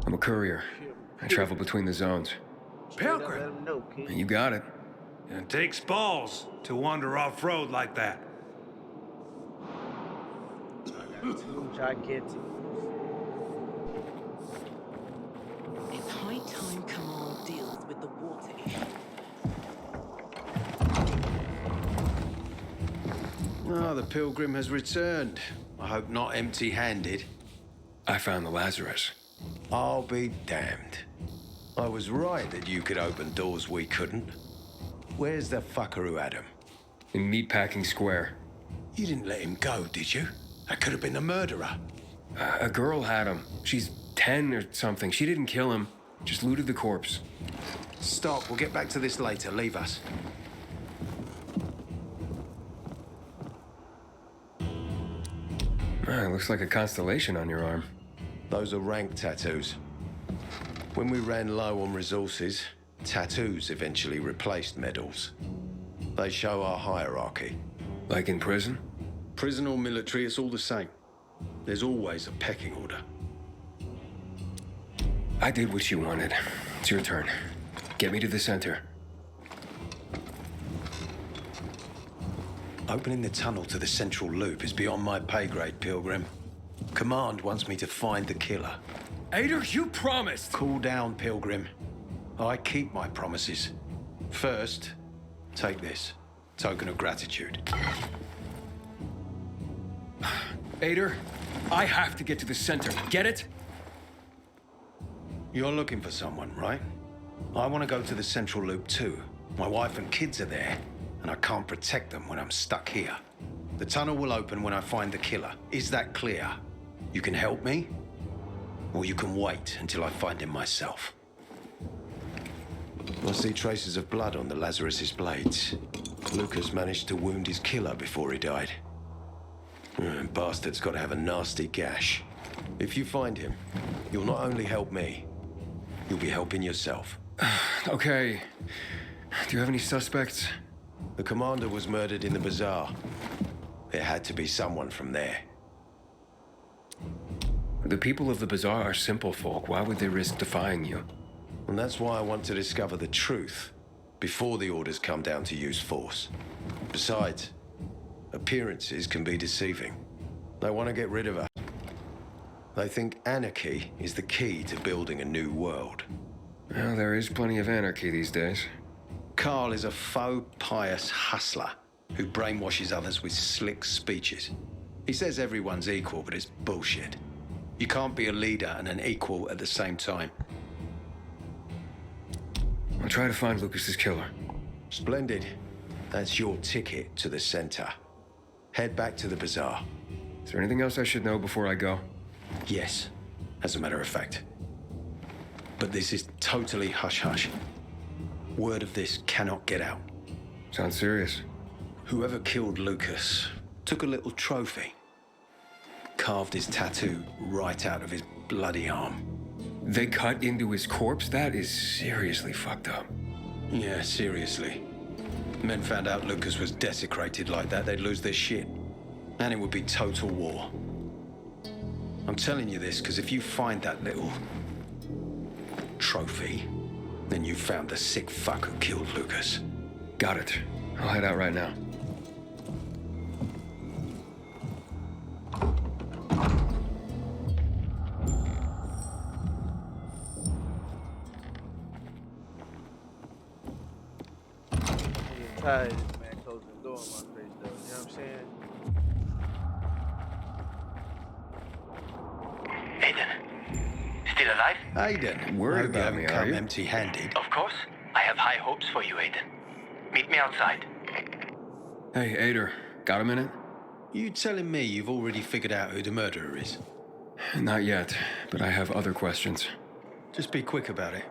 I'm a courier. I travel between the zones. Pilgrim. You got it. It takes balls to wander off-road like that. Two gigantic. It's high time Command deals with the water issue. Oh, the pilgrim has returned. I hope not empty-handed. I found the Lazarus. I'll be damned. I was right that you could open doors we couldn't. Where's the fucker who had him? In Meatpacking Square. You didn't let him go, did you? That could have been the murderer. A girl had him. She's 10 or something. She didn't kill him. Just looted the corpse. Stop. We'll get back to this later. Leave us. Looks like a constellation on your arm. Those are rank tattoos. When we ran low on resources, tattoos eventually replaced medals. They show our hierarchy. Like in prison? Prison or military, it's all the same. There's always a pecking order. I did what you wanted. It's your turn. Get me to the center. Opening the tunnel to the central loop is beyond my pay grade, Pilgrim. Command wants me to find the killer. Ader, you promised! Cool down, Pilgrim. I keep my promises. First, take this. Token of gratitude. Ader, I have to get to the center. Get it? You're looking for someone, right? I want to go to the central loop too. My wife and kids are there, and I can't protect them when I'm stuck here. The tunnel will open when I find the killer. Is that clear? You can help me, or you can wait until I find him myself. I see traces of blood on the Lazarus's blades. Lucas managed to wound his killer before he died. Bastard's got to have a nasty gash. If you find him, you'll not only help me, you'll be helping yourself. Okay. Do you have any suspects? The commander was murdered in the bazaar. It had to be someone from there. The people of the bazaar are simple folk. Why would they risk defying you? And that's why I want to discover the truth before the orders come down to use force. Besides, appearances can be deceiving. They want to get rid of us. They think anarchy is the key to building a new world. Well, there is plenty of anarchy these days. Carl is a faux pious hustler who brainwashes others with slick speeches. He says everyone's equal, but it's bullshit. You can't be a leader and an equal at the same time. I'll try to find Lucas's killer. Splendid. That's your ticket to the center. Head back to the bazaar. Is there anything else I should know before I go? Yes, as a matter of fact. But this is totally hush-hush. Word of this cannot get out. Sounds serious. Whoever killed Lucas took a little trophy. Carved his tattoo right out of his bloody arm. They cut into his corpse? That is seriously fucked up. Yeah, seriously. Men found out Lucas was desecrated like that, they'd lose their shit. And it would be total war. I'm telling you this because if you find that little trophy, then you found the sick fuck who killed Lucas. Got it. I'll head out right now. tired of this man closing the door in my face, though. You know what I'm saying? Aiden, still alive? Aiden, Worried hope you about haven't me, are come you? empty-handed. Of course. I have high hopes for you, Aiden. Meet me outside. Hey, Ader, got a minute? You telling me you've already figured out who the murderer is? Not yet, but I have other questions. Just be quick about it.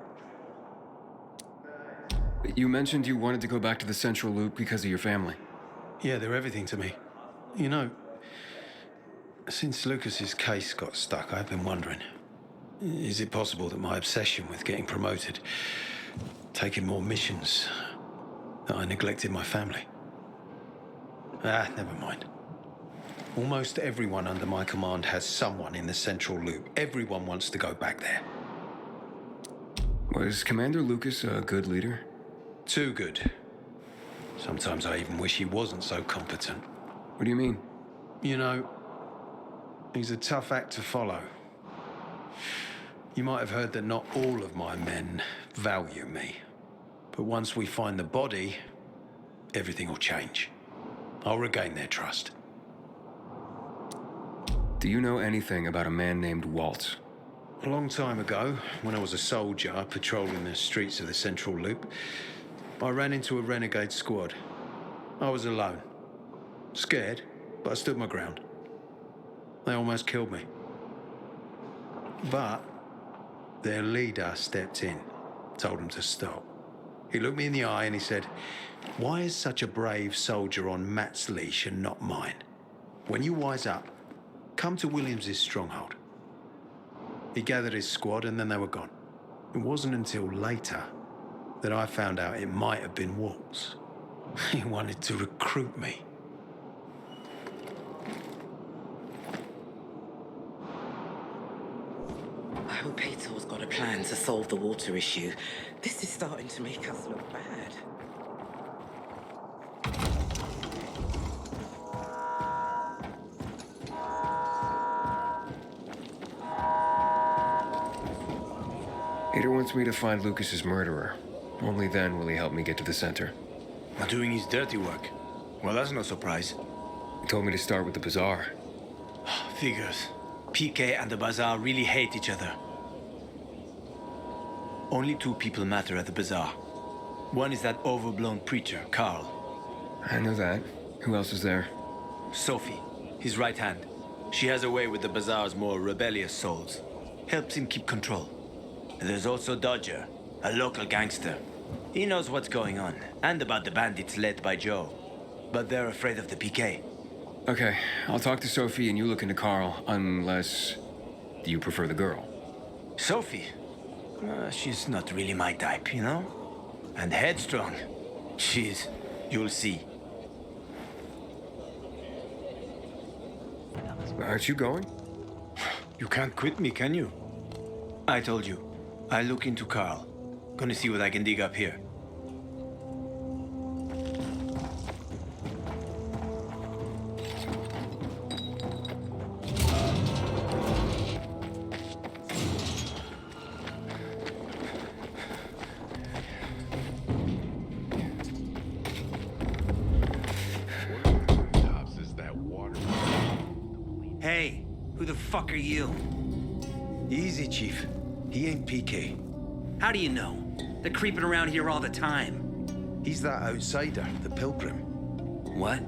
You mentioned you wanted to go back to the Central Loop because of your family. Yeah, they're everything to me. You know, since Lucas's case got stuck, I've been wondering, is it possible that my obsession with getting promoted, taking more missions, that I neglected my family? Never mind. Almost everyone under my command has someone in the Central Loop. Everyone wants to go back there. Was Commander Lucas a good leader? Too good. Sometimes I even wish he wasn't so competent. What do you mean? You know, he's a tough act to follow. You might have heard that not all of my men value me. But once we find the body, everything will change. I'll regain their trust. Do you know anything about a man named Waltz? A long time ago, when I was a soldier patrolling the streets of the Central Loop, I ran into a renegade squad. I was alone. Scared, but I stood my ground. They almost killed me. But their leader stepped in, told them to stop. He looked me in the eye and he said, "Why is such a brave soldier on Matt's leash and not mine? When you wise up, come to Williams's stronghold." He gathered his squad and then they were gone. It wasn't until later that I found out it might have been Waltz. He wanted to recruit me. I hope Hator's got a plan to solve the water issue. This is starting to make us look bad. Ader wants me to find Lucas's murderer. Only then will he help me get to the center. Doing his dirty work. Well, that's no surprise. He told me to start with the bazaar. Figures. PK and the bazaar really hate each other. Only two people matter at the bazaar. One is that overblown preacher, Carl. I know that. Who else is there? Sophie, his right hand. She has a way with the bazaar's more rebellious souls. Helps him keep control. And there's also Dodger, a local gangster. He knows what's going on, and about the bandits led by Joe. But they're afraid of the PK. Okay, I'll talk to Sophie and you look into Carl, unless... Do you prefer the girl? Sophie? She's not really my type, you know? And headstrong. She's... You'll see. Aren't you going? You can't quit me, can you? I told you. I'll look into Carl. Gonna see what I can dig up here. Hey, who the fuck are you? Easy, Chief. He ain't PK. How do you know? They're creeping around here all the time. He's that outsider, the pilgrim. What?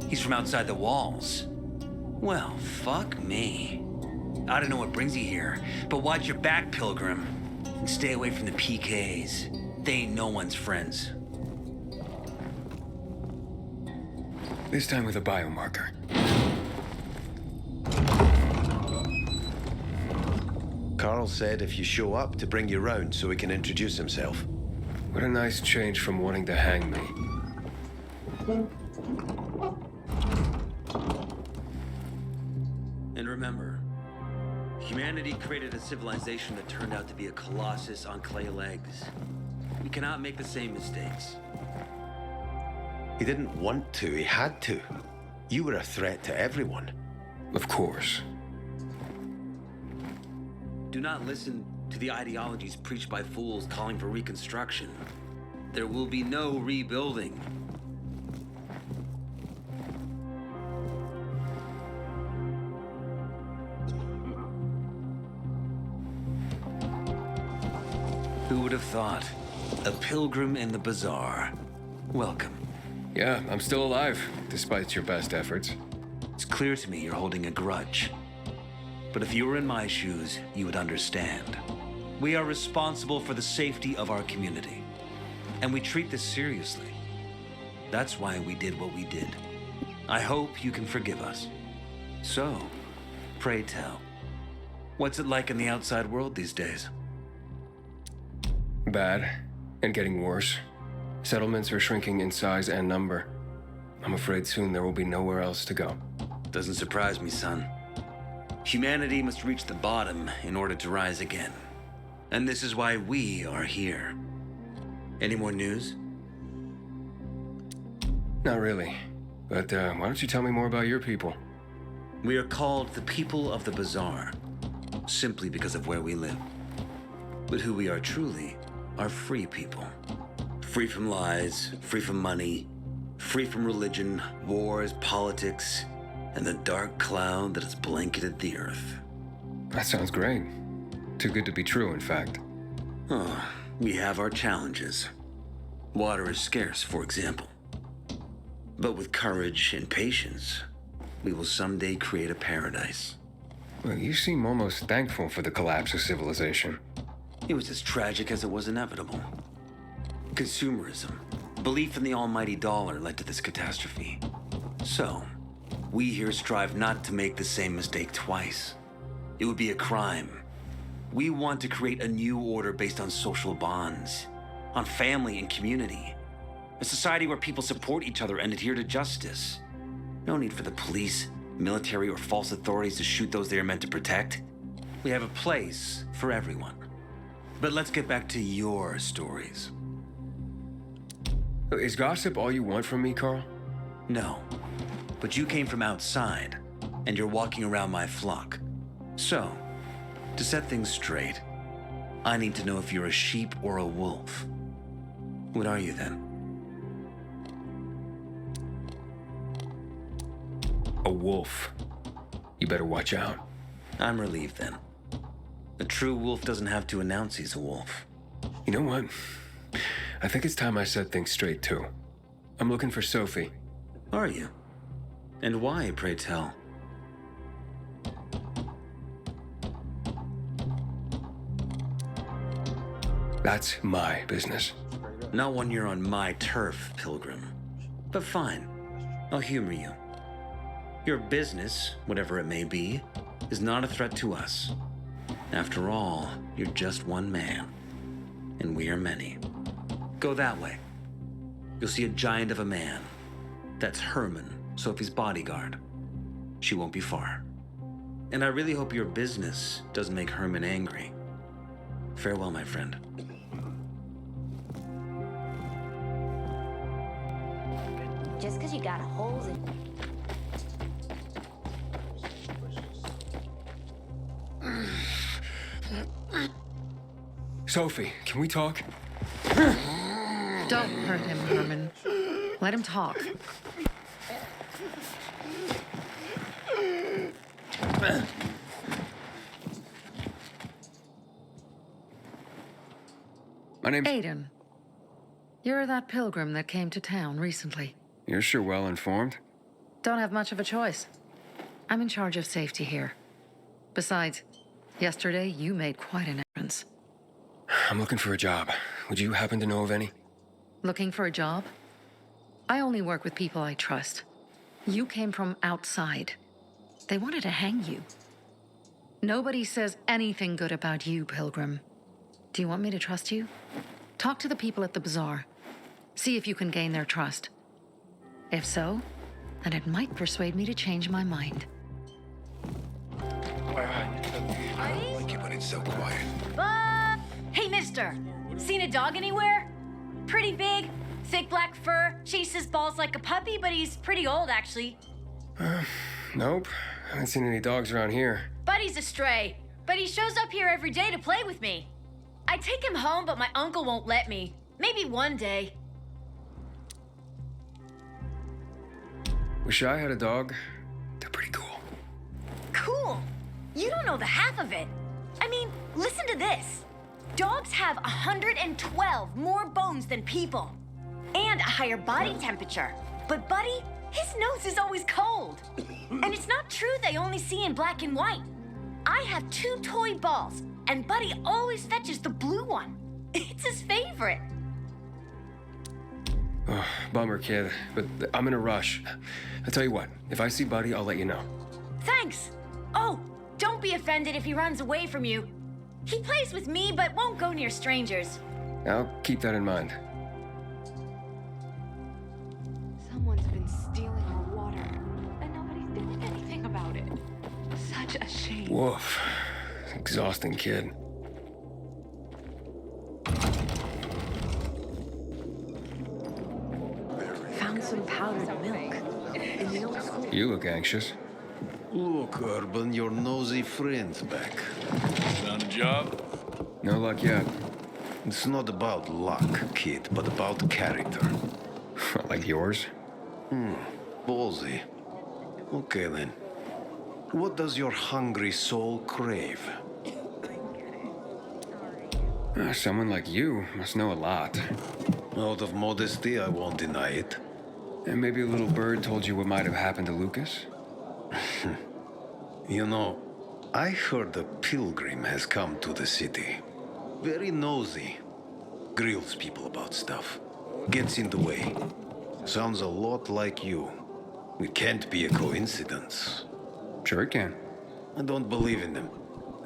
He's from outside the walls. Well, fuck me. I don't know what brings you here, but watch your back, Pilgrim. And stay away from the PKs. They ain't no one's friends. This time with a biomarker. Carl said if you show up to bring you round so he can introduce himself. What a nice change from wanting to hang me. And remember, humanity created a civilization that turned out to be a colossus on clay legs. We cannot make the same mistakes. He didn't want to, he had to. You were a threat to everyone. Of course. Do not listen to the ideologies preached by fools calling for reconstruction. There will be no rebuilding. Who would have thought? A pilgrim in the bazaar. Welcome. Yeah, I'm still alive, despite your best efforts. It's clear to me you're holding a grudge. But if you were in my shoes, you would understand. We are responsible for the safety of our community. And we treat this seriously. That's why we did what we did. I hope you can forgive us. So, pray tell, what's it like in the outside world these days? Bad, and getting worse. Settlements are shrinking in size and number. I'm afraid soon there will be nowhere else to go. Doesn't surprise me, son. Humanity must reach the bottom in order to rise again. And this is why we are here. Any more news? Not really. But why don't you tell me more about your people? We are called the people of the bazaar, simply because of where we live. But who we are truly are free people. Free from lies, free from money, free from religion, wars, politics, and the dark cloud that has blanketed the earth. That sounds great. Too good to be true, in fact. Oh, we have our challenges. Water is scarce, for example. But with courage and patience, we will someday create a paradise. Well, you seem almost thankful for the collapse of civilization. It was as tragic as it was inevitable. Consumerism, belief in the almighty dollar led to this catastrophe. So, we here strive not to make the same mistake twice. It would be a crime. We want to create a new order based on social bonds, on family and community. A society where people support each other and adhere to justice. No need for the police, military, or false authorities to shoot those they are meant to protect. We have a place for everyone. But let's get back to your stories. Is gossip all you want from me, Carl? No. But you came from outside, and you're walking around my flock. So, to set things straight, I need to know if you're a sheep or a wolf. What are you then? A wolf. You better watch out. I'm relieved then. A true wolf doesn't have to announce he's a wolf. You know what? I think it's time I set things straight, too. I'm looking for Sophie. Are you? And why, pray tell? That's my business. Not when you're on my turf, Pilgrim. But fine. I'll humor you. Your business, whatever it may be, is not a threat to us. After all, you're just one man. And we are many. Go that way. You'll see a giant of a man. That's Herman, Sophie's bodyguard. She won't be far. And I really hope your business doesn't make Herman angry. Farewell, my friend. Just because you got holes in... Sophie, can we talk? Don't hurt him, Herman. Let him talk. My name's... Aiden. You're that pilgrim that came to town recently. You're sure well informed. Don't have much of a choice. I'm in charge of safety here. Besides, yesterday you made quite an entrance. I'm looking for a job. Would you happen to know of any? Looking for a job? I only work with people I trust. You came from outside. They wanted to hang you. Nobody says anything good about you, Pilgrim. Do you want me to trust you? Talk to the people at the bazaar. See if you can gain their trust. If so, then it might persuade me to change my mind. I don't like it when it's so quiet. Hey, mister. Seen a dog anywhere? Pretty big, thick black fur, chases balls like a puppy, but he's pretty old, actually. Nope. I haven't seen any dogs around here. Buddy's a stray, but he shows up here every day to play with me. I take him home, but my uncle won't let me. Maybe one day. Wish I had a dog. They're pretty cool. Cool. You don't know the half of it. I mean, listen to this. Dogs have 112 more bones than people. And a higher body temperature. But Buddy, his nose is always cold. And it's not true they only see in black and white. I have 2 toy balls, and Buddy always fetches the blue one. It's his favorite. Oh, bummer, kid, but I'm in a rush. I'll tell you what, if I see Buddy, I'll let you know. Thanks. Oh, don't be offended if he runs away from you. He plays with me, but won't go near strangers. I'll keep that in mind. Someone's been stealing our water, and nobody's doing anything about it. Such a shame. Woof. Exhausting, kid. Found some powdered milk in the old school. You look anxious. Look, Urban, your nosy friend's back. Found a job? No luck yet. It's not about luck, kid, but about character. Like yours? Ballsy. Okay, then. What does your hungry soul crave? Someone like you must know a lot. Out of modesty, I won't deny it. And maybe a little bird told you what might have happened to Lucas? You know, I heard a pilgrim has come to the city. Very nosy. Grills people about stuff. Gets in the way. Sounds a lot like you. It can't be a coincidence. Sure it can. I don't believe in them.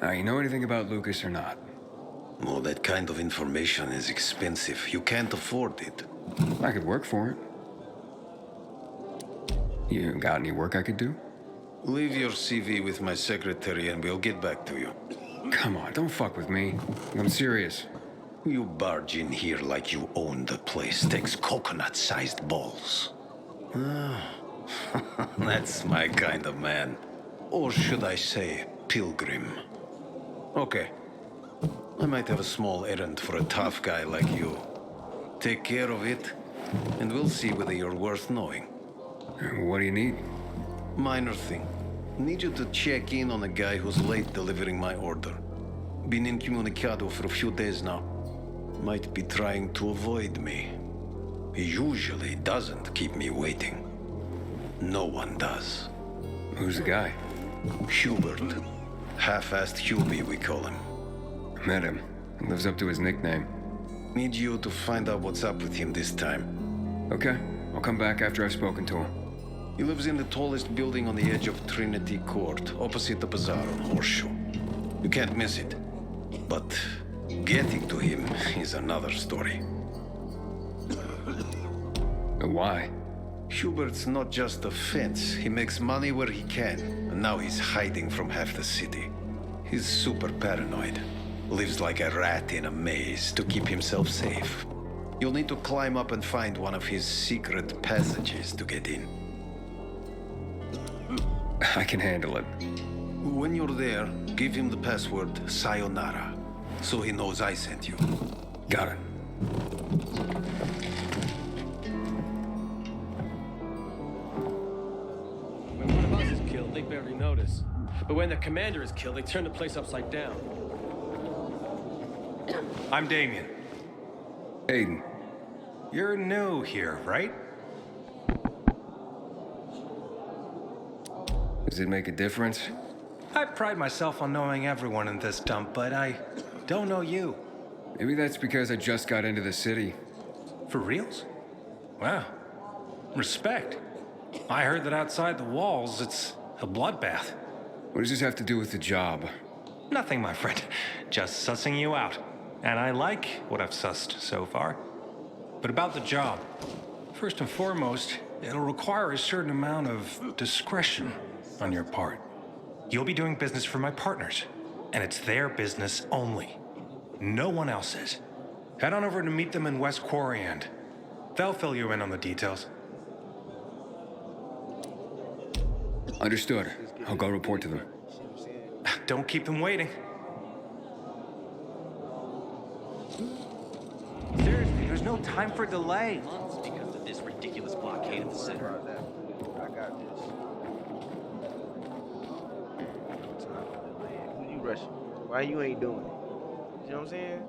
You know anything about Lucas or not? Oh, that kind of information is expensive. You can't afford it. I could work for it. You got any work I could do? Leave your CV with my secretary and we'll get back to you. Come on, don't fuck with me. I'm serious. You barge in here like you own the place. Takes coconut-sized balls. That's my kind of man. Or should I say, pilgrim. Okay. I might have a small errand for a tough guy like you. Take care of it, and we'll see whether you're worth knowing. What do you need? Minor thing. Need you to check in on a guy who's late delivering my order. Been incommunicado for a few days now. Might be trying to avoid me. He usually doesn't keep me waiting. No one does. Who's the guy? Hubert. Half-assed Hubie, we call him. Met him. He lives up to his nickname. Need you to find out what's up with him this time. Okay. I'll come back after I've spoken to him. He lives in the tallest building on the edge of Trinity Court, opposite the bazaar on Horseshoe. You can't miss it. But getting to him is another story. Why? Hubert's not just a fence. He makes money where he can, and now he's hiding from half the city. He's super paranoid. Lives like a rat in a maze to keep himself safe. You'll need to climb up and find one of his secret passages to get in. I can handle it. When you're there, give him the password Sayonara, so he knows I sent you. Got it. When one of us is killed, they barely notice. But when the commander is killed, they turn the place upside down. I'm Damien. Aiden. You're new here, right? Does it make a difference? I pride myself on knowing everyone in this dump, but I don't know you. Maybe that's because I just got into the city. For reals? Wow. Respect. I heard that outside the walls, it's a bloodbath. What does this have to do with the job? Nothing, my friend. Just sussing you out. And I like what I've sussed so far. But about the job. First and foremost, it'll require a certain amount of discretion on your part. You'll be doing business for my partners, and it's their business only. No one else's. Head on over to meet them in West Quarry End. They'll fill you in on the details. Understood. I'll go report to them. Don't keep them waiting. Seriously, there's no time for delay. Because of this ridiculous blockade of the center. I got this. Who you rushing? Why you ain't doing it? You know what I'm saying?